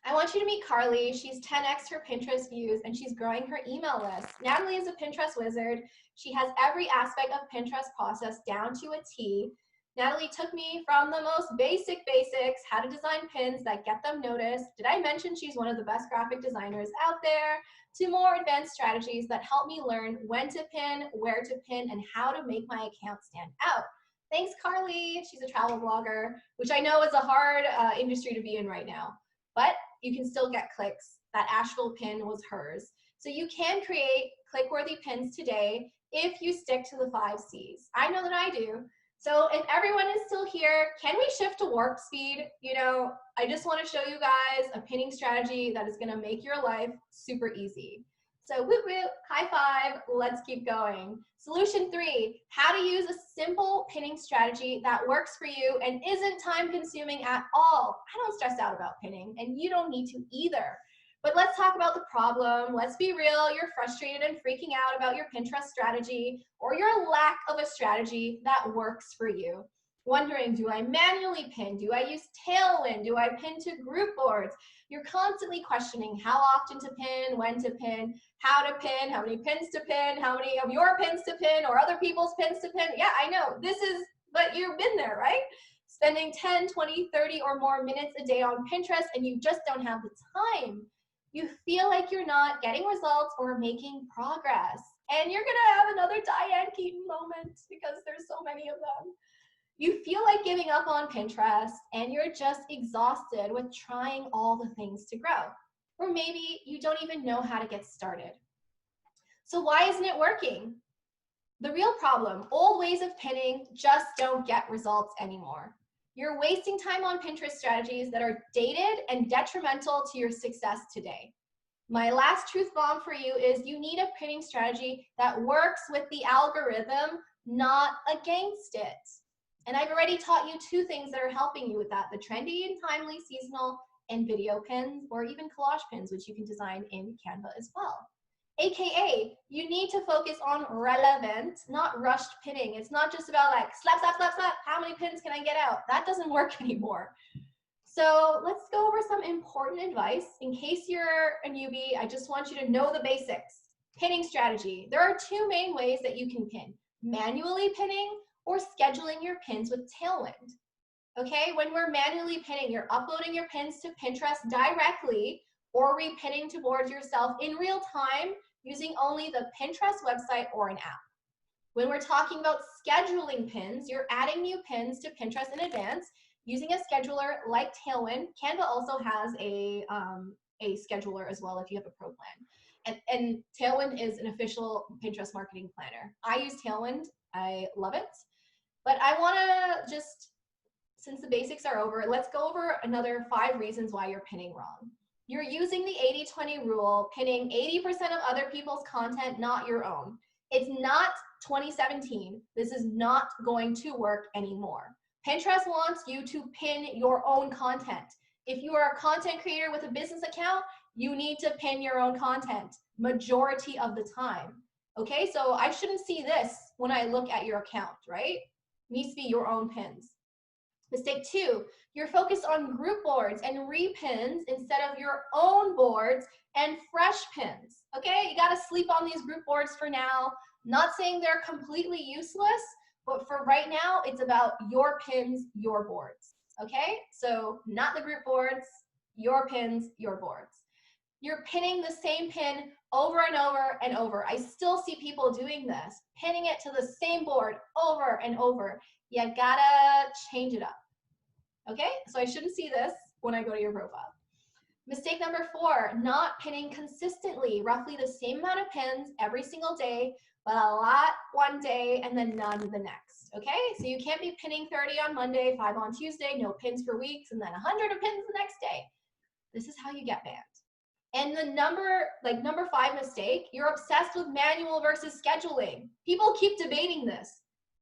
I want you to meet Carly. She's 10x her Pinterest views and she's growing her email list. Natalie is a Pinterest wizard. She has every aspect of Pinterest process down to a T. Natalie took me from the most basics, how to design pins that get them noticed. Did I mention she's one of the best graphic designers out there? To more advanced strategies that help me learn when to pin, where to pin, and how to make my account stand out. Thanks, Carly. She's a travel blogger, which I know is a hard industry to be in right now, but you can still get clicks. That Asheville pin was hers. So you can create click-worthy pins today if you stick to the 5 C's. I know that I do. So if everyone is still here, can we shift to warp speed? You know, I just want to show you guys a pinning strategy that is going to make your life super easy. So whoop whoop, high five, let's keep going. Solution 3, how to use a simple pinning strategy that works for you and isn't time consuming at all. I don't stress out about pinning, and you don't need to either. But let's talk about the problem. Let's be real. You're frustrated and freaking out about your Pinterest strategy or your lack of a strategy that works for you. Wondering, do I manually pin? Do I use Tailwind? Do I pin to group boards? You're constantly questioning how often to pin, when to pin, how to pin, how many pins to pin, how many of your pins to pin or other people's pins to pin. Yeah, I know. But you've been there, right? Spending 10, 20, 30 or more minutes a day on Pinterest and you just don't have the time. You feel like you're not getting results or making progress. And you're gonna have another Diane Keaton moment because there's so many of them. You feel like giving up on Pinterest and you're just exhausted with trying all the things to grow. Or maybe you don't even know how to get started. So why isn't it working? The real problem, old ways of pinning just don't get results anymore. You're wasting time on Pinterest strategies that are dated and detrimental to your success today. My last truth bomb for you is you need a pinning strategy that works with the algorithm, not against it. And I've already taught you two things that are helping you with that, the trendy and timely seasonal and video pins, or even collage pins, which you can design in Canva as well. AKA, you need to focus on relevant, not rushed pinning. It's not just about like slap, slap, slap, slap, how many pins can I get out? That doesn't work anymore. So let's go over some important advice. In case you're a newbie, I just want you to know the basics. Pinning strategy. There are two main ways that you can pin. Manually pinning or scheduling your pins with Tailwind. Okay, when we're manually pinning, you're uploading your pins to Pinterest directly or repinning to boards yourself in real time using only the Pinterest website or an app. When we're talking about scheduling pins, you're adding new pins to Pinterest in advance using a scheduler like Tailwind. Canva also has a scheduler as well if you have a pro plan. And Tailwind is an official Pinterest marketing planner. I use Tailwind. I love it. But I want to just, since the basics are over, let's go over another 5 reasons why you're pinning wrong. You're using the 80-20 rule, pinning 80% of other people's content, not your own. It's not 2017. This is not going to work anymore. Pinterest wants you to pin your own content. If you are a content creator with a business account, you need to pin your own content majority of the time. Okay, so I shouldn't see this when I look at your account, right? It needs to be your own pins. Mistake 2, you're focused on group boards and repins instead of your own boards and fresh pins. Okay, you got to sleep on these group boards for now. Not saying they're completely useless, but for right now, it's about your pins, your boards. Okay, so not the group boards, your pins, your boards. You're pinning the same pin over and over and over. I still see people doing this, pinning it to the same board over and over. You gotta change it up. Okay, so I shouldn't see this when I go to your profile. Mistake number 4, not pinning consistently, roughly the same amount of pins every single day, but a lot one day and then none the next. Okay, so you can't be pinning 30 on Monday, 5 on Tuesday, no pins for weeks, and then 100 of pins the next day. This is how you get banned. And the number 5 mistake, you're obsessed with manual versus scheduling. People keep debating this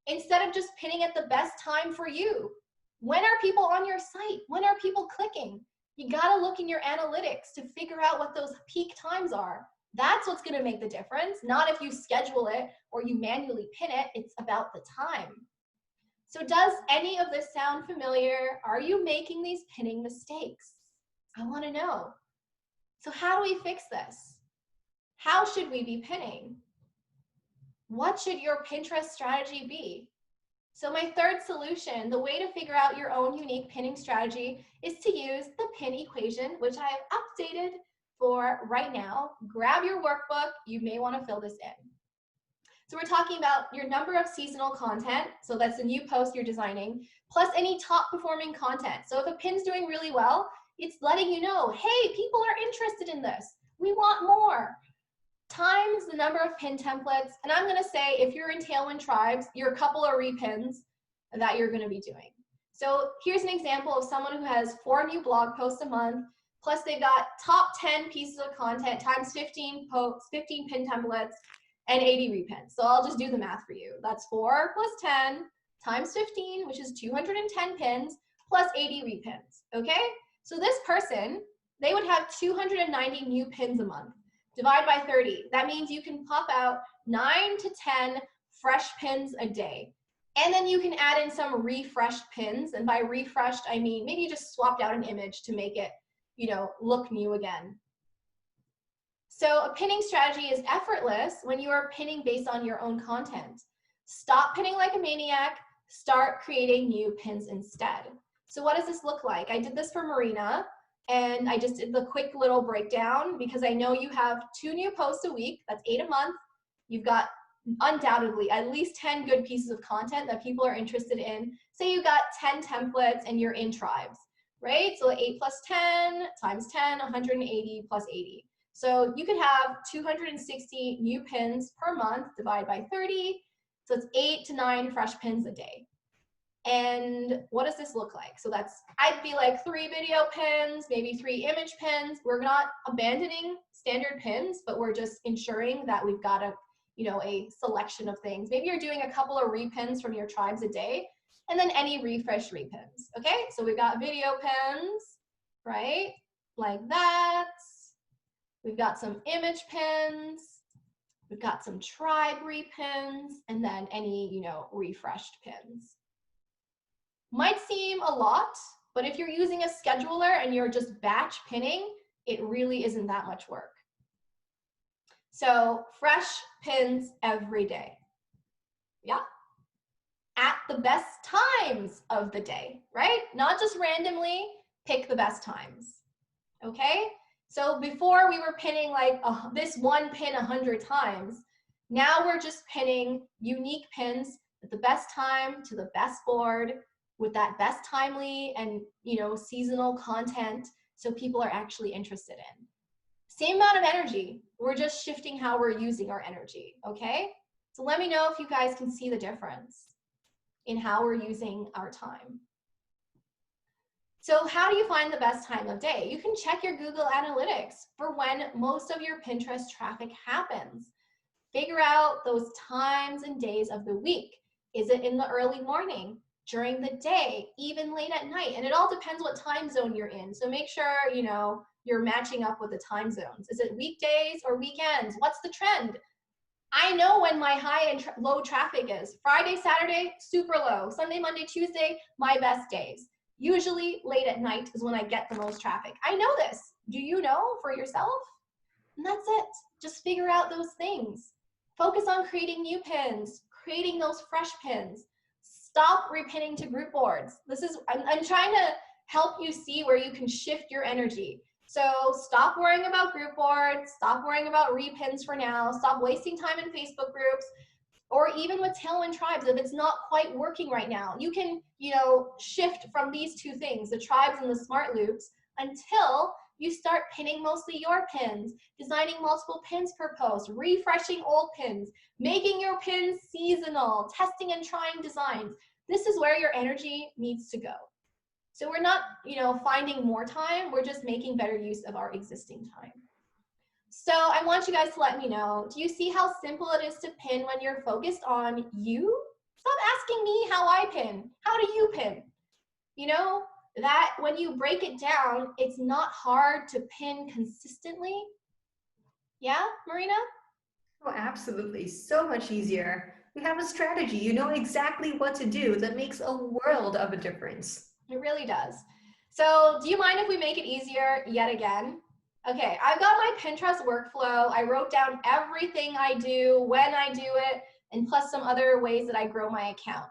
instead of just pinning at the best time for you. When are people on your site? When are people clicking? You gotta look in your analytics to figure out what those peak times are. That's what's gonna make the difference, not if you schedule it or you manually pin it, it's about the time. So does any of this sound familiar? Are you making these pinning mistakes? I wanna know. So how do we fix this? How should we be pinning? What should your Pinterest strategy be? So my third solution, the way to figure out your own unique pinning strategy is to use the pin equation, which I have updated for right now. Grab your workbook. You may want to fill this in. So we're talking about your number of seasonal content. So that's the new post you're designing, plus any top performing content. So if a pin's doing really well, it's letting you know, hey, people are interested in this. We want more. Times the number of pin templates. And I'm going to say if you're in Tailwind Tribes, you're a couple of repins that you're going to be doing. So here's an example of someone who has 4 new blog posts a month, plus they've got top 10 pieces of content times 15 posts, 15 pin templates, and 80 repins. So I'll just do the math for you. That's 4 plus 10 times 15, which is 210 pins, plus 80 repins, okay? So this person they would have 290 new pins a month. Divide by 30. That means you can pop out 9 to 10 fresh pins a day. And then you can add in some refreshed pins. And by refreshed, I mean maybe you just swapped out an image to make it, look new again. So a pinning strategy is effortless when you are pinning based on your own content. Stop pinning like a maniac. Start creating new pins instead. So what does this look like? I did this for Marina, and I just did the quick little breakdown because I know you have 2 new posts a week. That's 8 a month. You've got undoubtedly at least 10 good pieces of content that people are interested in. Say you got 10 templates and you're in tribes, right? So 8 plus 10 times 10, 180 plus 80. So you could have 260 new pins per month, divide by 30. So it's 8 to 9 fresh pins a day. And what does this look like? So I'd be like 3 video pins, maybe 3 image pins. We're not abandoning standard pins, but we're just ensuring that we've got a selection of things. Maybe you're doing a couple of repins from your tribes a day, and then any refresh repins. Okay, so we've got video pins, right? Like that. We've got some image pins. We've got some tribe repins, and then any, refreshed pins. Might seem a lot, but if you're using a scheduler and you're just batch pinning, it really isn't that much work. So fresh pins every day. Yeah. At the best times of the day, right? Not just randomly, pick the best times. Okay? So before we were pinning like this one pin 100 times. Now we're just pinning unique pins at the best time to the best board with that best timely and seasonal content so people are actually interested in. Same amount of energy. We're just shifting how we're using our energy, okay? So let me know if you guys can see the difference in how we're using our time. So how do you find the best time of day? You can check your Google Analytics for when most of your Pinterest traffic happens. Figure out those times and days of the week. Is it in the early morning, during the day, even late at night? And it all depends what time zone you're in. So make sure, you're matching up with the time zones. Is it weekdays or weekends? What's the trend? I know when my high and low traffic is. Friday, Saturday, super low. Sunday, Monday, Tuesday, my best days. Usually late at night is when I get the most traffic. I know this. Do you know for yourself? And that's it. Just figure out those things. Focus on creating new pins, creating those fresh pins. Stop repinning to group boards. I'm trying to help you see where you can shift your energy. So stop worrying about group boards, stop worrying about repins for now, stop wasting time in Facebook groups, or even with Tailwind tribes. If it's not quite working right now, you can, shift from these 2 things, the tribes and the smart loops, until you start pinning mostly your pins, designing multiple pins per post, refreshing old pins, making your pins seasonal, testing and trying designs. This is where your energy needs to go. So we're not, finding more time. We're just making better use of our existing time. So I want you guys to let me know, do you see how simple it is to pin when you're focused on you? Stop asking me how I pin. How do you pin? That when you break it down, it's not hard to pin consistently. Yeah, Marina? Oh, absolutely. So much easier. We have a strategy. You know exactly what to do. That makes a world of a difference. It really does. So do you mind if we make it easier yet again? Okay, I've got my Pinterest workflow. I wrote down everything I do, when I do it, and plus some other ways that I grow my account.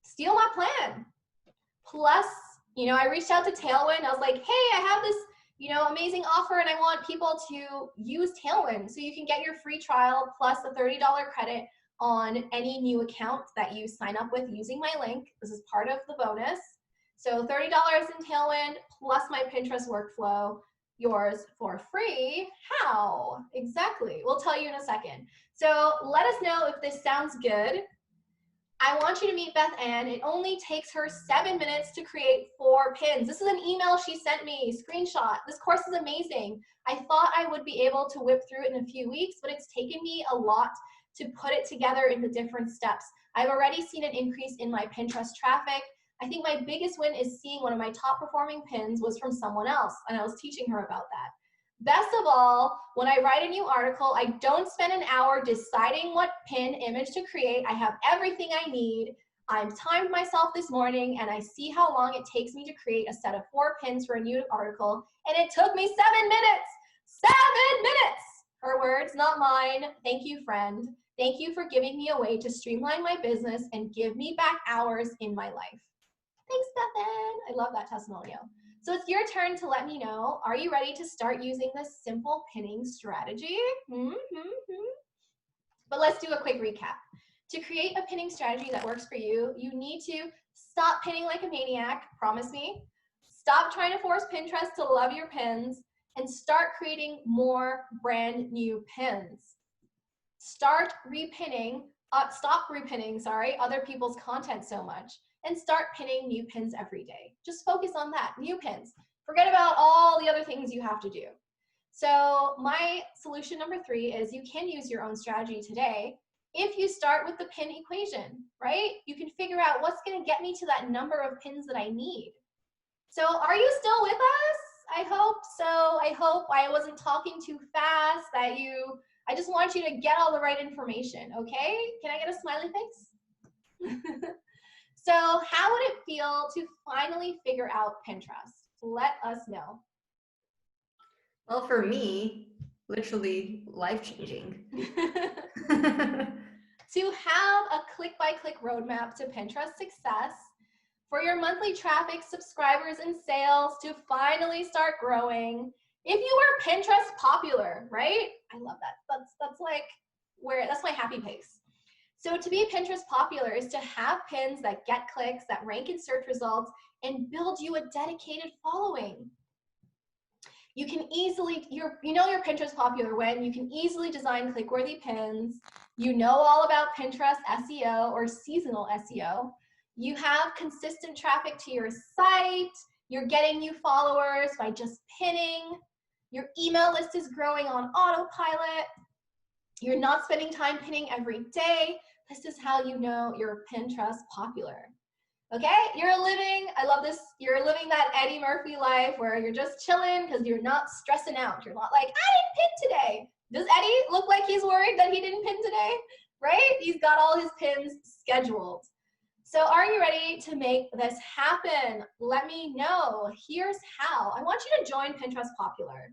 Steal my plan. Plus, I reached out to Tailwind. I was like, hey, I have this, amazing offer and I want people to use Tailwind. So you can get your free trial plus a $30 credit on any new account that you sign up with using my link. This is part of the bonus. So $30 in Tailwind plus my Pinterest workflow, yours for free. How? Exactly. We'll tell you in a second. So let us know if this sounds good. I want you to meet Beth Ann. It only takes her 7 minutes to create 4 pins. This is an email she sent me, screenshot. This course is amazing. I thought I would be able to whip through it in a few weeks, but it's taken me a lot to put it together into different steps. I've already seen an increase in my Pinterest traffic. I think my biggest win is seeing one of my top performing pins was from someone else, and I was teaching her about that. Best of all, when I write a new article, I don't spend an hour deciding what pin image to create. I have everything I need. I've timed myself this morning, and I see how long it takes me to create a set of 4 pins for a new article, and it took me 7 minutes. 7 minutes! Her words, not mine. Thank you, friend. Thank you for giving me a way to streamline my business and give me back hours in my life. Thanks, Bethan. I love that testimonial. So it's your turn to let me know, are you ready to start using this simple pinning strategy? But let's do a quick recap. To create a pinning strategy that works for you, you need to stop pinning like a maniac, promise me. Stop trying to force Pinterest to love your pins, and start creating more brand new pins. Stop repinning other people's content so much, and start pinning new pins every day. Just focus on that, new pins. Forget about all the other things you have to do. So my solution number 3 is you can use your own strategy today if you start with the pin equation, right? You can figure out what's going to get me to that number of pins that I need. So are you still with us? I hope so. I hope I wasn't talking too fast, I just want you to get all the right information, okay? Can I get a smiley face? So how would it feel to finally figure out Pinterest? Let us know. Well, for me, literally life-changing. To have a click-by-click roadmap to Pinterest success, for your monthly traffic, subscribers, and sales to finally start growing. If you were Pinterest popular, right? I love that. That's my happy pace. So to be Pinterest popular is to have pins that get clicks, that rank in search results, and build you a dedicated following. You can easily, you're Pinterest popular when you can easily design click-worthy pins. You know all about Pinterest SEO or seasonal SEO. You have consistent traffic to your site. You're getting new followers by just pinning. Your email list is growing on autopilot. You're not spending time pinning every day. This is how you know you're Pinterest popular. Okay, I love this, you're living that Eddie Murphy life where you're just chilling because you're not stressing out. You're not like, I didn't pin today. Does Eddie look like he's worried that he didn't pin today? Right? He's got all his pins scheduled. So are you ready to make this happen? Let me know. Here's how. I want you to join Pinterest Popular.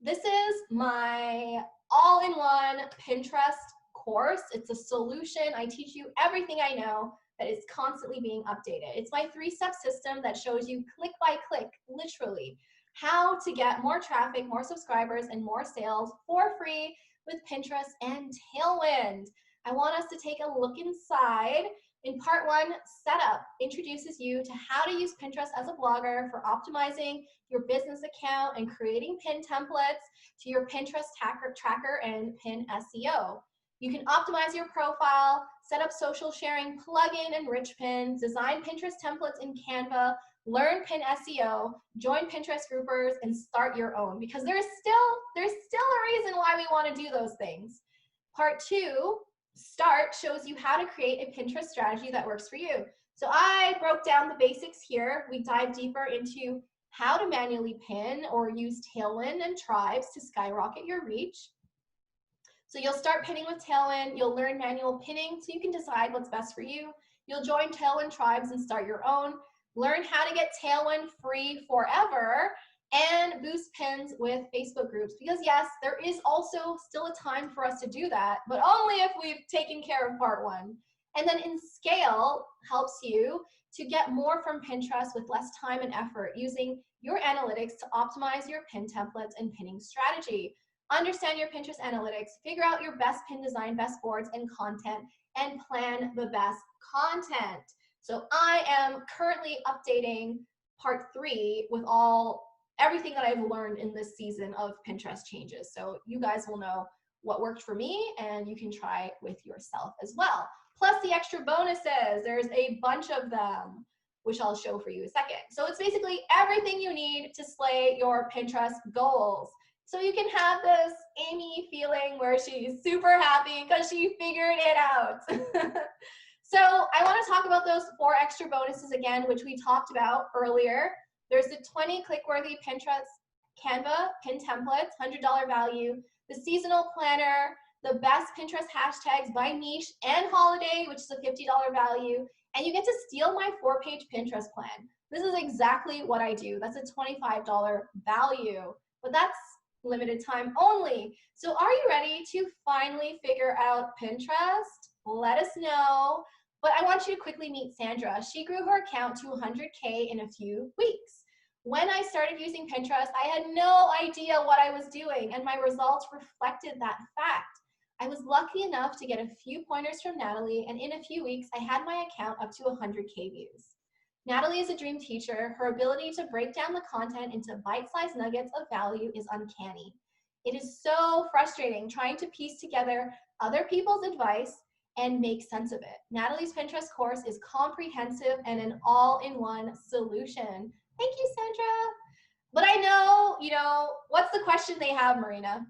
This is my all-in-one Pinterest course. It's a solution. I teach you everything I know that is constantly being updated. It's my 3-step system that shows you click by click, literally, how to get more traffic, more subscribers, and more sales for free with Pinterest and Tailwind. I want us to take a look inside. In part 1, setup introduces you to how to use Pinterest as a blogger for optimizing your business account and creating pin templates to your Pinterest tracker and pin SEO. You can optimize your profile, set up social sharing, plug in enrich pins, design Pinterest templates in Canva, learn pin SEO, join Pinterest groupers, and start your own, because there's still a reason why we want to do those things. Part 2, Start, shows you how to create a Pinterest strategy that works for you. So I broke down the basics here. We dive deeper into how to manually pin or use Tailwind and Tribes to skyrocket your reach. So you'll start pinning with Tailwind. You'll learn manual pinning so you can decide what's best for you. You'll join Tailwind Tribes and start your own. Learn how to get Tailwind free forever and boost pins with Facebook groups. Because yes, there is also still a time for us to do that, but only if we've taken care of part 1. And then in Scale helps you to get more from Pinterest with less time and effort using your analytics to optimize your pin templates and pinning strategy. Understand your Pinterest analytics, figure out your best pin design, best boards and content, and plan the best content. So I am currently updating part 3 with everything that I've learned in this season of Pinterest changes. So you guys will know what worked for me, and you can try with yourself as well. Plus the extra bonuses, there's a bunch of them, which I'll show for you in a second. So it's basically everything you need to slay your Pinterest goals. So you can have this Amy feeling where she's super happy because she figured it out. So I want to talk about those 4 extra bonuses again, which we talked about earlier. There's the 20 click-worthy Pinterest Canva pin templates, $100 value, the seasonal planner, the best Pinterest hashtags by niche and holiday, which is a $50 value, and you get to steal my 4-page Pinterest plan. This is exactly what I do. That's a $25 value, but that's limited time only. So are you ready to finally figure out Pinterest? Let us know. But I want you to quickly meet Sandra. She grew her account to 100K in a few weeks. When I started using Pinterest, I had no idea what I was doing, and my results reflected that fact. I was lucky enough to get a few pointers from Natalie, and in a few weeks, I had my account up to 100K views. Natalie is a dream teacher. Her ability to break down the content into bite-sized nuggets of value is uncanny. It is so frustrating trying to piece together other people's advice and make sense of it. Natalie's Pinterest course is comprehensive and an all-in-one solution. Thank you, Sandra. But I know, what's the question they have, Marina?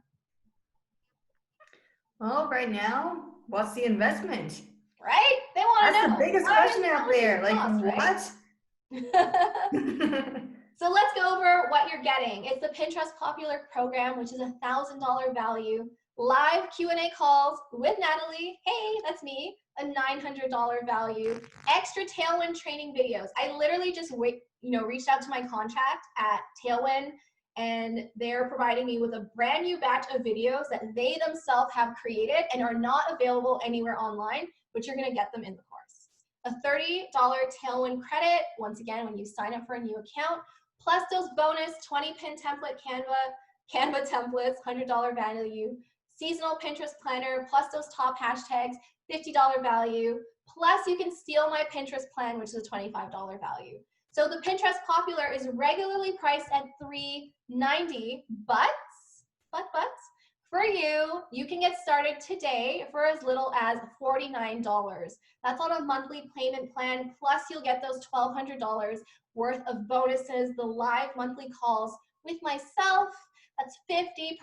Well, right now, what's the investment? Right? They want to know. That's the biggest question out there. Like, cost, what? So let's go over what you're getting. It's the Pinterest Popular Program, which is a $1,000 value. Live Q&A calls with Natalie. Hey, that's me. A $900 value. Extra Tailwind training videos. I literally just reached out to my contact at Tailwind, and they're providing me with a brand new batch of videos that they themselves have created and are not available anywhere online, but you're going to get them in the course. A $30 Tailwind credit, once again, when you sign up for a new account, plus those bonus 20 pin template Canva templates, $100 value, seasonal Pinterest planner, plus those top hashtags, $50 value, plus you can steal my Pinterest plan, which is a $25 value. So the Pinterest Popular is regularly priced at $390, but for you can get started today for as little as $49. That's on a monthly payment plan, plus you'll get those $1,200 worth of bonuses, the live monthly calls with myself. That's 50%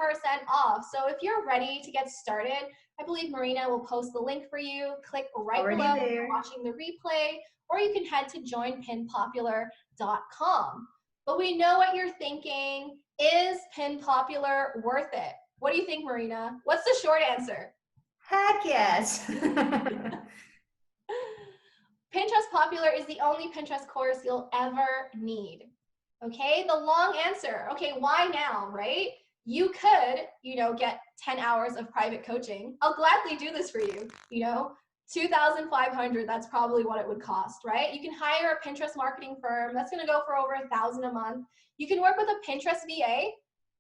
off. So if you're ready to get started, I believe Marina will post the link for you. Click right below if you're watching the replay, or you can head to joinpinpopular.com. But we know what you're thinking. Is Pin Popular worth it? What do you think, Marina? What's the short answer? Heck yes. Pinterest Popular is the only Pinterest course you'll ever need. Okay, the long answer. Okay, why now, right? You could, get 10 hours of private coaching. I'll gladly do this for you, $2,500, that's probably what it would cost, right? You can hire a Pinterest marketing firm. That's going to go for over $1,000 a month. You can work with a Pinterest VA,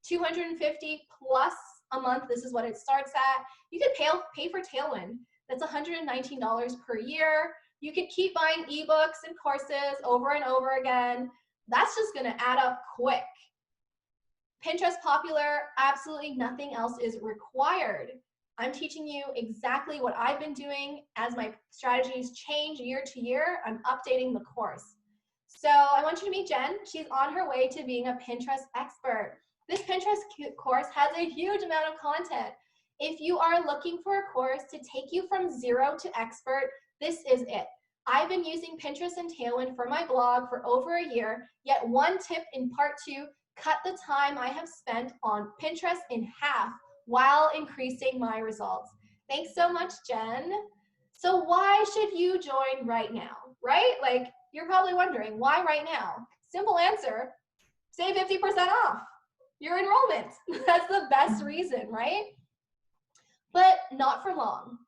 $250 plus a month. This is what it starts at. You could pay for Tailwind. That's $119 per year. You could keep buying ebooks and courses over and over again. That's just going to add up quick. Pinterest Popular, absolutely nothing else is required. I'm teaching you exactly what I've been doing. As my strategies change year to year, I'm updating the course. So I want you to meet Jen. She's on her way to being a Pinterest expert. This Pinterest course has a huge amount of content. If you are looking for a course to take you from zero to expert, this is it. I've been using Pinterest and Tailwind for my blog for over a year, yet one tip in part 2 cut the time I have spent on Pinterest in half while increasing my results. Thanks so much, Jen. So why should you join right now, right? Like, you're probably wondering, why right now? Simple answer, save 50% off your enrollment. That's the best reason, right? But not for long.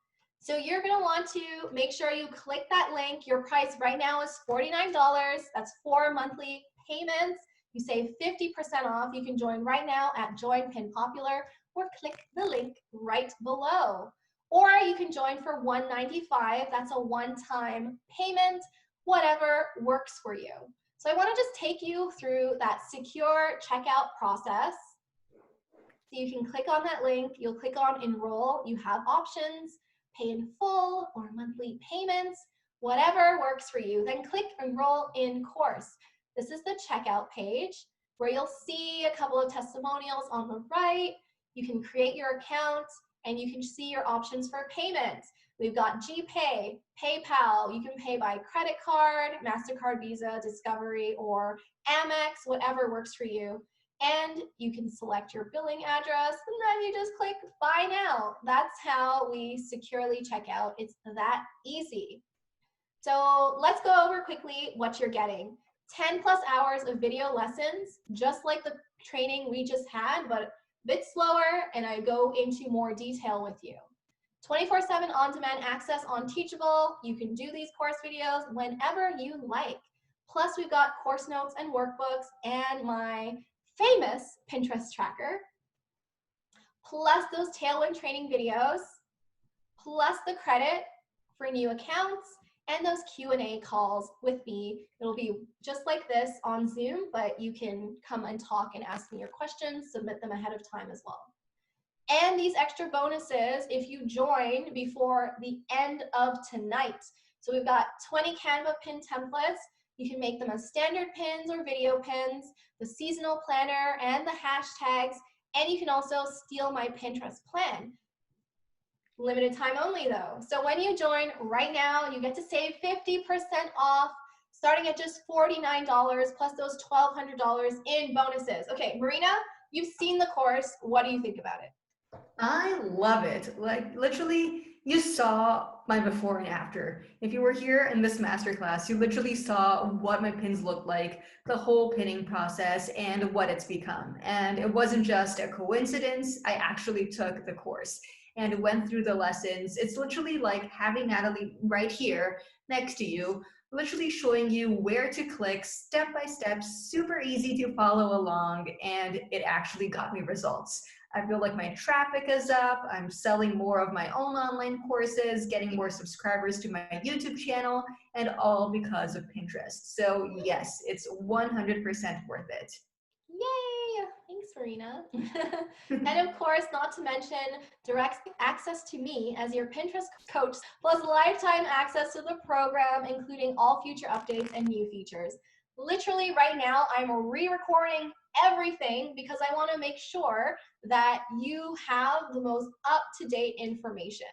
So you're going to want to make sure you click that link. Your price right now is $49. That's 4 monthly payments. You save 50% off. You can join right now at Join Pin Popular, or click the link right below. Or you can join for $195. That's a one-time payment, whatever works for you. So I want to just take you through that secure checkout process. So you can click on that link. You'll click on Enroll. You have options, pay in full or monthly payments, whatever works for you. Then click Enroll in Course. This is the checkout page where you'll see a couple of testimonials on the right. You can create your account and you can see your options for payments. We've got GPay, PayPal. You can pay by credit card, MasterCard, Visa, Discovery, or Amex, whatever works for you. And you can select your billing address, and then you just click buy now. That's how we securely check out. It's that easy. So let's go over quickly what you're getting. 10 plus hours of video lessons, just like the training we just had, but a bit slower, and I go into more detail with you. 24/7 on-demand access on Teachable. You can do these course videos whenever you like. Plus, we've got course notes and workbooks and my famous Pinterest tracker, plus those Tailwind training videos, plus the credit for new accounts, and those Q&A calls with me. It'll be just like this on Zoom, but you can come and talk and ask me your questions, submit them ahead of time as well. And these extra bonuses if you join before the end of tonight. So we've got 20 Canva pin templates. You can make them as standard pins or video pins, the seasonal planner, and the hashtags. And you can also steal my Pinterest plan. Limited time only though. So when you join right now, you get to save 50% off, starting at just $49 plus those $1,200 in bonuses. Okay, Marina, you've seen the course. What do you think about it? I love it. Like literally, you saw my before and after. If you were here in this masterclass, you literally saw what my pins looked like, the whole pinning process, and what it's become. And it wasn't just a coincidence. I actually took the course and went through the lessons. It's literally like having Natalie right here next to you, literally showing you where to click step by step, super easy to follow along, and it actually got me results. I feel like my traffic is up. I'm selling more of my own online courses, getting more subscribers to my YouTube channel, and all because of Pinterest. So yes, it's 100% worth it. Yay! Thanks, Marina. And of course, not to mention direct access to me as your Pinterest coach, plus lifetime access to the program, including all future updates and new features. Literally right now, I'm re-recording everything because I want to make sure that you have the most up-to-date information.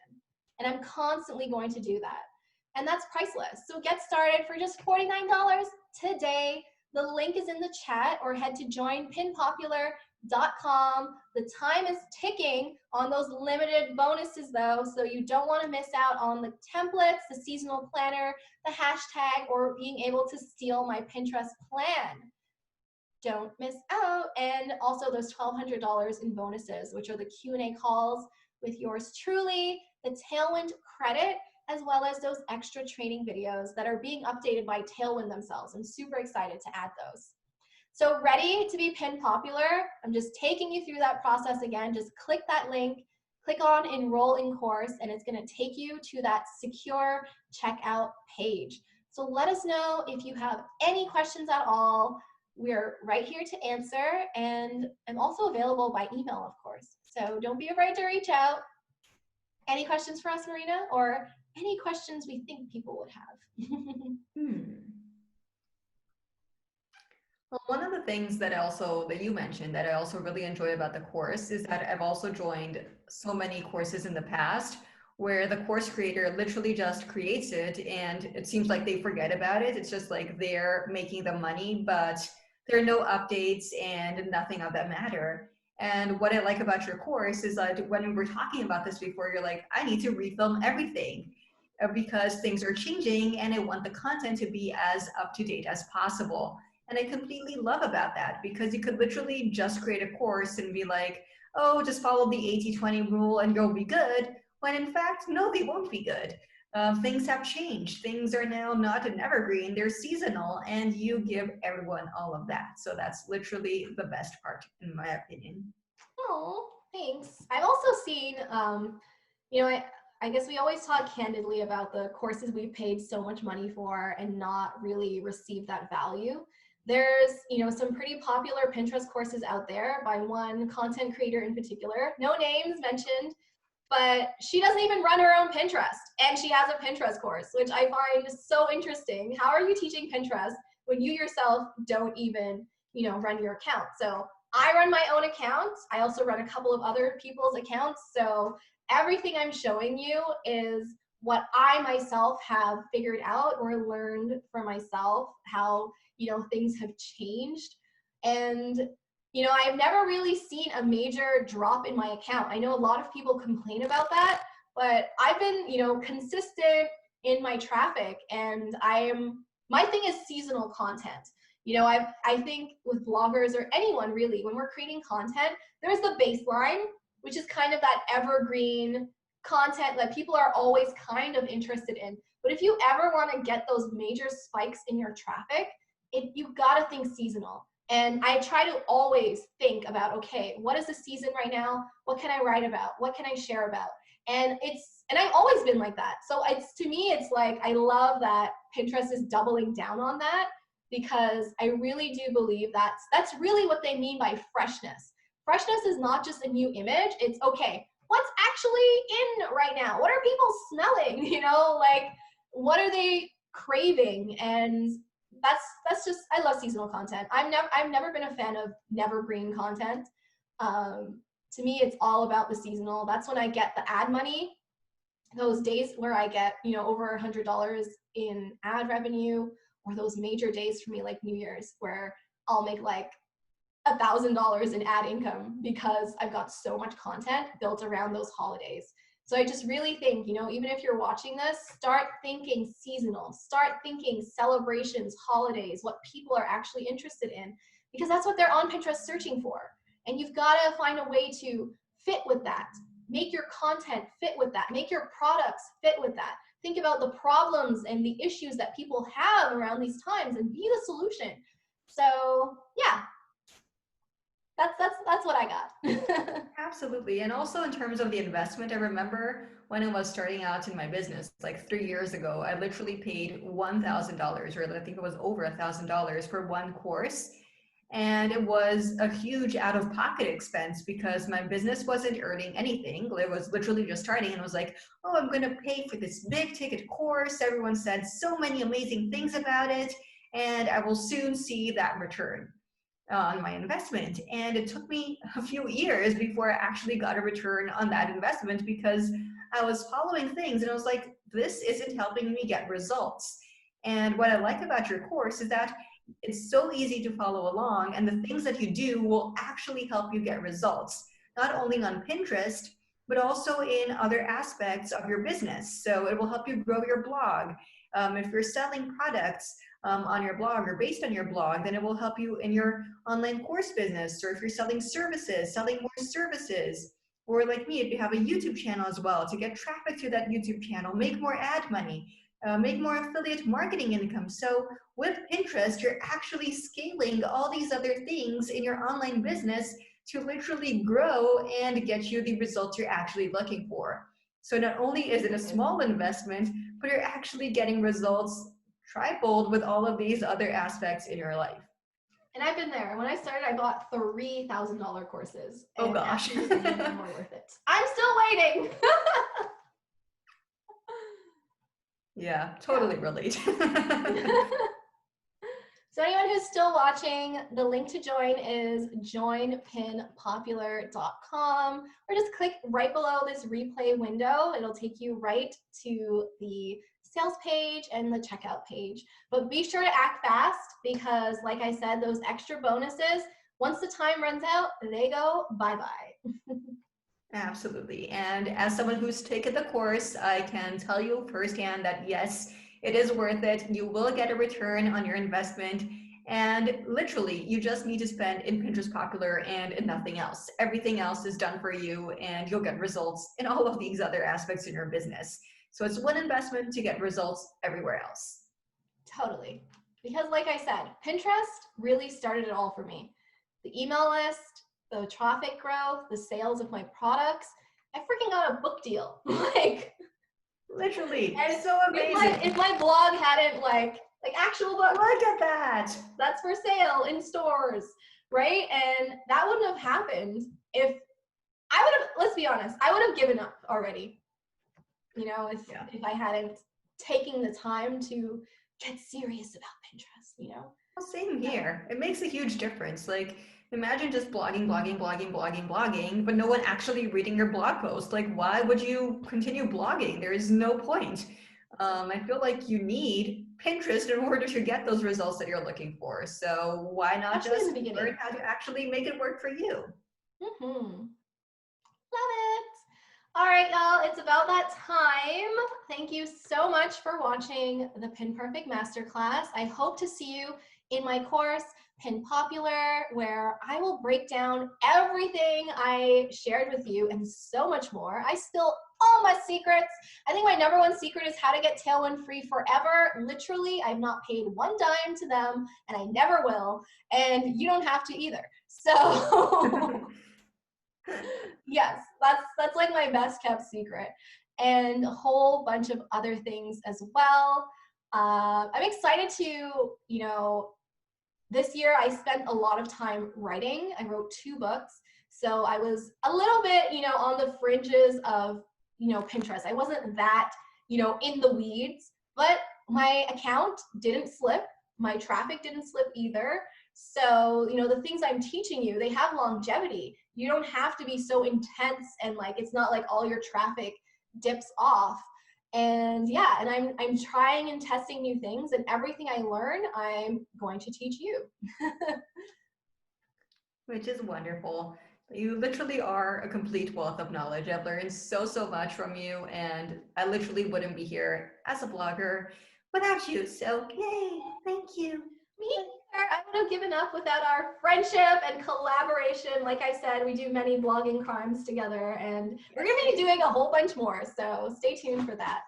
And I'm constantly going to do that. And that's priceless. So get started for just $49 today. The link is in the chat, or head to joinpinpopular.com. The time is ticking on those limited bonuses though, so you don't want to miss out on the templates, the seasonal planner, the hashtag, or being able to steal my Pinterest plan. Don't miss out. And also those $1,200 in bonuses, which are the Q&A calls with yours truly, the Tailwind credit, as well as those extra training videos that are being updated by Tailwind themselves. I'm super excited to add those. So ready to be pin popular? I'm just taking you through that process again. Just click that link, click on enroll in course, and it's gonna take you to that secure checkout page. So let us know if you have any questions at all. We're right here to answer, and I'm also available by email, of course. So don't be afraid to reach out. Any questions for us, Marina? Or any questions we think people would have? Well, one of the things that you mentioned that I also really enjoy about the course is that I've also joined so many courses in the past where the course creator literally just creates it and it seems like they forget about it. It's just like they're making the money, but there are no updates and nothing of that matter. And what I like about your course is that when we were talking about this before, you're like, I need to refilm everything because things are changing and I want the content to be as up to date as possible. And I completely love about that because you could literally just create a course and be like, oh, just follow the 80-20 rule and you'll be good. When in fact, no, they won't be good. Things have changed. Things are now not an evergreen, they're seasonal, and you give everyone all of that. So that's literally the best part, in my opinion. Oh, thanks. I've also seen, you know, I guess we always talk candidly about the courses we've paid so much money for and not really received that value. There's, you know, some pretty popular Pinterest courses out there by one content creator in particular, no names mentioned, but she doesn't even run her own Pinterest, and she has a Pinterest course, which I find so interesting. How are you teaching Pinterest when you yourself don't even, you know, run your account? So I run my own account. I also run a couple of other people's accounts. So everything I'm showing you is what I myself have figured out or learned for myself, how, things have changed. And, I've never really seen a major drop in my account. I know a lot of people complain about that, but I've been, consistent in my traffic, and my thing is seasonal content. I think with bloggers or anyone really, when we're creating content, there's the baseline, which is kind of that evergreen content that people are always kind of interested in. But if you ever want to get those major spikes in your traffic, you've got to think seasonal. And I try to always think about, okay, what is the season right now? What can I write about? What can I share about? And I've always been like that. So to me, it's like, I love that Pinterest is doubling down on that, because I really do believe that's really what they mean by freshness. Freshness is not just a new image. It's, okay, what's actually in right now? What are people smelling? Like, what are they craving? And that's just, I love seasonal content. I've never been a fan of nevergreen content. To me, it's all about the seasonal. That's when I get the ad money. Those days where I get, over $100 in ad revenue, or those major days for me, like New Year's, where I'll make like $1,000 in ad income because I've got so much content built around those holidays. So I just really think, even if you're watching this, start thinking seasonal, start thinking celebrations, holidays, what people are actually interested in, because that's what they're on Pinterest searching for. And you've got to find a way to fit with that. Make your content fit with that. Make your products fit with that. Think about the problems and the issues that people have around these times and be the solution. So yeah, that's what I got. Absolutely. And also in terms of the investment, I remember when I was starting out in my business, like 3 years ago, I literally paid $1,000, or I think it was over $1,000 for one course. And it was a huge out-of-pocket expense because my business wasn't earning anything. It was literally just starting, and I was like, oh, I'm going to pay for this big ticket course. Everyone said so many amazing things about it, and I will soon see that return on my investment. And it took me a few years before I actually got a return on that investment, because I was following things and I was like, this isn't helping me get results. And what I like about your course is that it's so easy to follow along, and the things that you do will actually help you get results, not only on Pinterest, but also in other aspects of your business. So it will help you grow your blog. If you're selling products on your blog or based on your blog, then it will help you in your online course business. Or if you're selling services, selling more services. Or like me, if you have a YouTube channel as well, to get traffic to that YouTube channel, make more ad money, make more affiliate marketing income. So with Pinterest, you're actually scaling all these other things in your online business to literally grow and get you the results you're actually looking for. So not only is it a small investment, but you're actually getting results trifold with all of these other aspects in your life. And I've been there. When I started, I bought $3,000 courses. Oh gosh. Actually, they were more worth it. I'm still waiting. Yeah, totally relate. So anyone who's still watching, the link to join is joinpinpopular.com, or just click right below this replay window. It'll take you right to the sales page and the checkout page. But be sure to act fast, because like I said, those extra bonuses, once the time runs out, they go bye-bye. Absolutely. And as someone who's taken the course, I can tell you firsthand that yes, it is worth it. You will get a return on your investment. And literally, you just need to spend in Pinterest Popular and in nothing else. Everything else is done for you, and you'll get results in all of these other aspects in your business. So it's one investment to get results everywhere else. Totally. Because like I said, Pinterest really started it all for me. The email list, the traffic growth, the sales of my products. I freaking got a book deal. Like, literally, and so amazing. If my blog hadn't like actual books, look at that. That's for sale in stores, right? And that wouldn't have happened if I would have, let's be honest, I would have given up already. If I hadn't taken the time to get serious about Pinterest, you know? Well, same here. It makes a huge difference. Like, imagine just blogging, but no one actually reading your blog post. Like, why would you continue blogging? There is no point. I feel like you need Pinterest in order to get those results that you're looking for. So why not Especially in just the learn beginning. how to actually make it work for you? Mm-hmm. Love it. All right, y'all, it's about that time. Thank you so much for watching the Pin Perfect Masterclass. I hope to see you in my course, Pin Popular, where I will break down everything I shared with you and so much more. I spill all my secrets. I think my number one secret is how to get Tailwind free forever. Literally, I've not paid one dime to them, and I never will, and you don't have to either. So yes, that's like my best kept secret, and a whole bunch of other things as well. I'm excited to, this year I spent a lot of time writing. I wrote 2 books, so I was a little bit, on the fringes of, Pinterest. I wasn't that, in the weeds, but my account didn't slip. My traffic didn't slip either. So, the things I'm teaching you, they have longevity. You don't have to be so intense, and like it's not like all your traffic dips off. And yeah, and I'm trying and testing new things, and everything I learn, I'm going to teach you. Which is wonderful. You literally are a complete wealth of knowledge. I've learned so much from you, and I literally wouldn't be here as a blogger without you. So, yay, thank you. Me either. I would have given up without our friendship and collaboration. Like I said, we do many blogging crimes together, and we're going to be doing a whole bunch more. So stay tuned for that.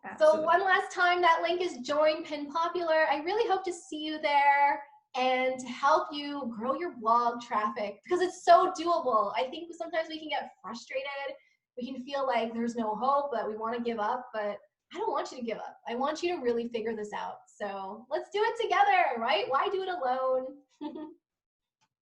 Absolutely. So one last time, that link is Join Pin Popular. I really hope to see you there and to help you grow your blog traffic, because it's so doable. I think sometimes we can get frustrated. We can feel like there's no hope, that we want to give up, but I don't want you to give up. I want you to really figure this out. So let's do it together, right? Why do it alone?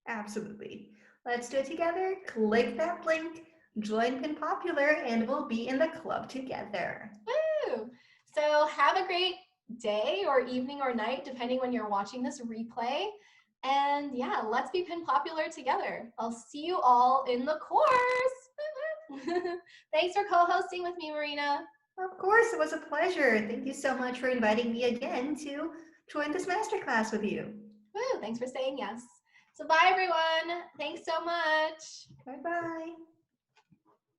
Absolutely. Let's do it together. Click that link, join Pin Popular, and we'll be in the club together. Woo! So have a great day or evening or night, depending when you're watching this replay. And yeah, let's be Pin Popular together. I'll see you all in the course. Thanks for co-hosting with me, Marina. Of course, it was a pleasure. Thank you so much for inviting me again to join this masterclass with you. Woo, thanks for saying yes. So bye, everyone. Thanks so much. Bye-bye.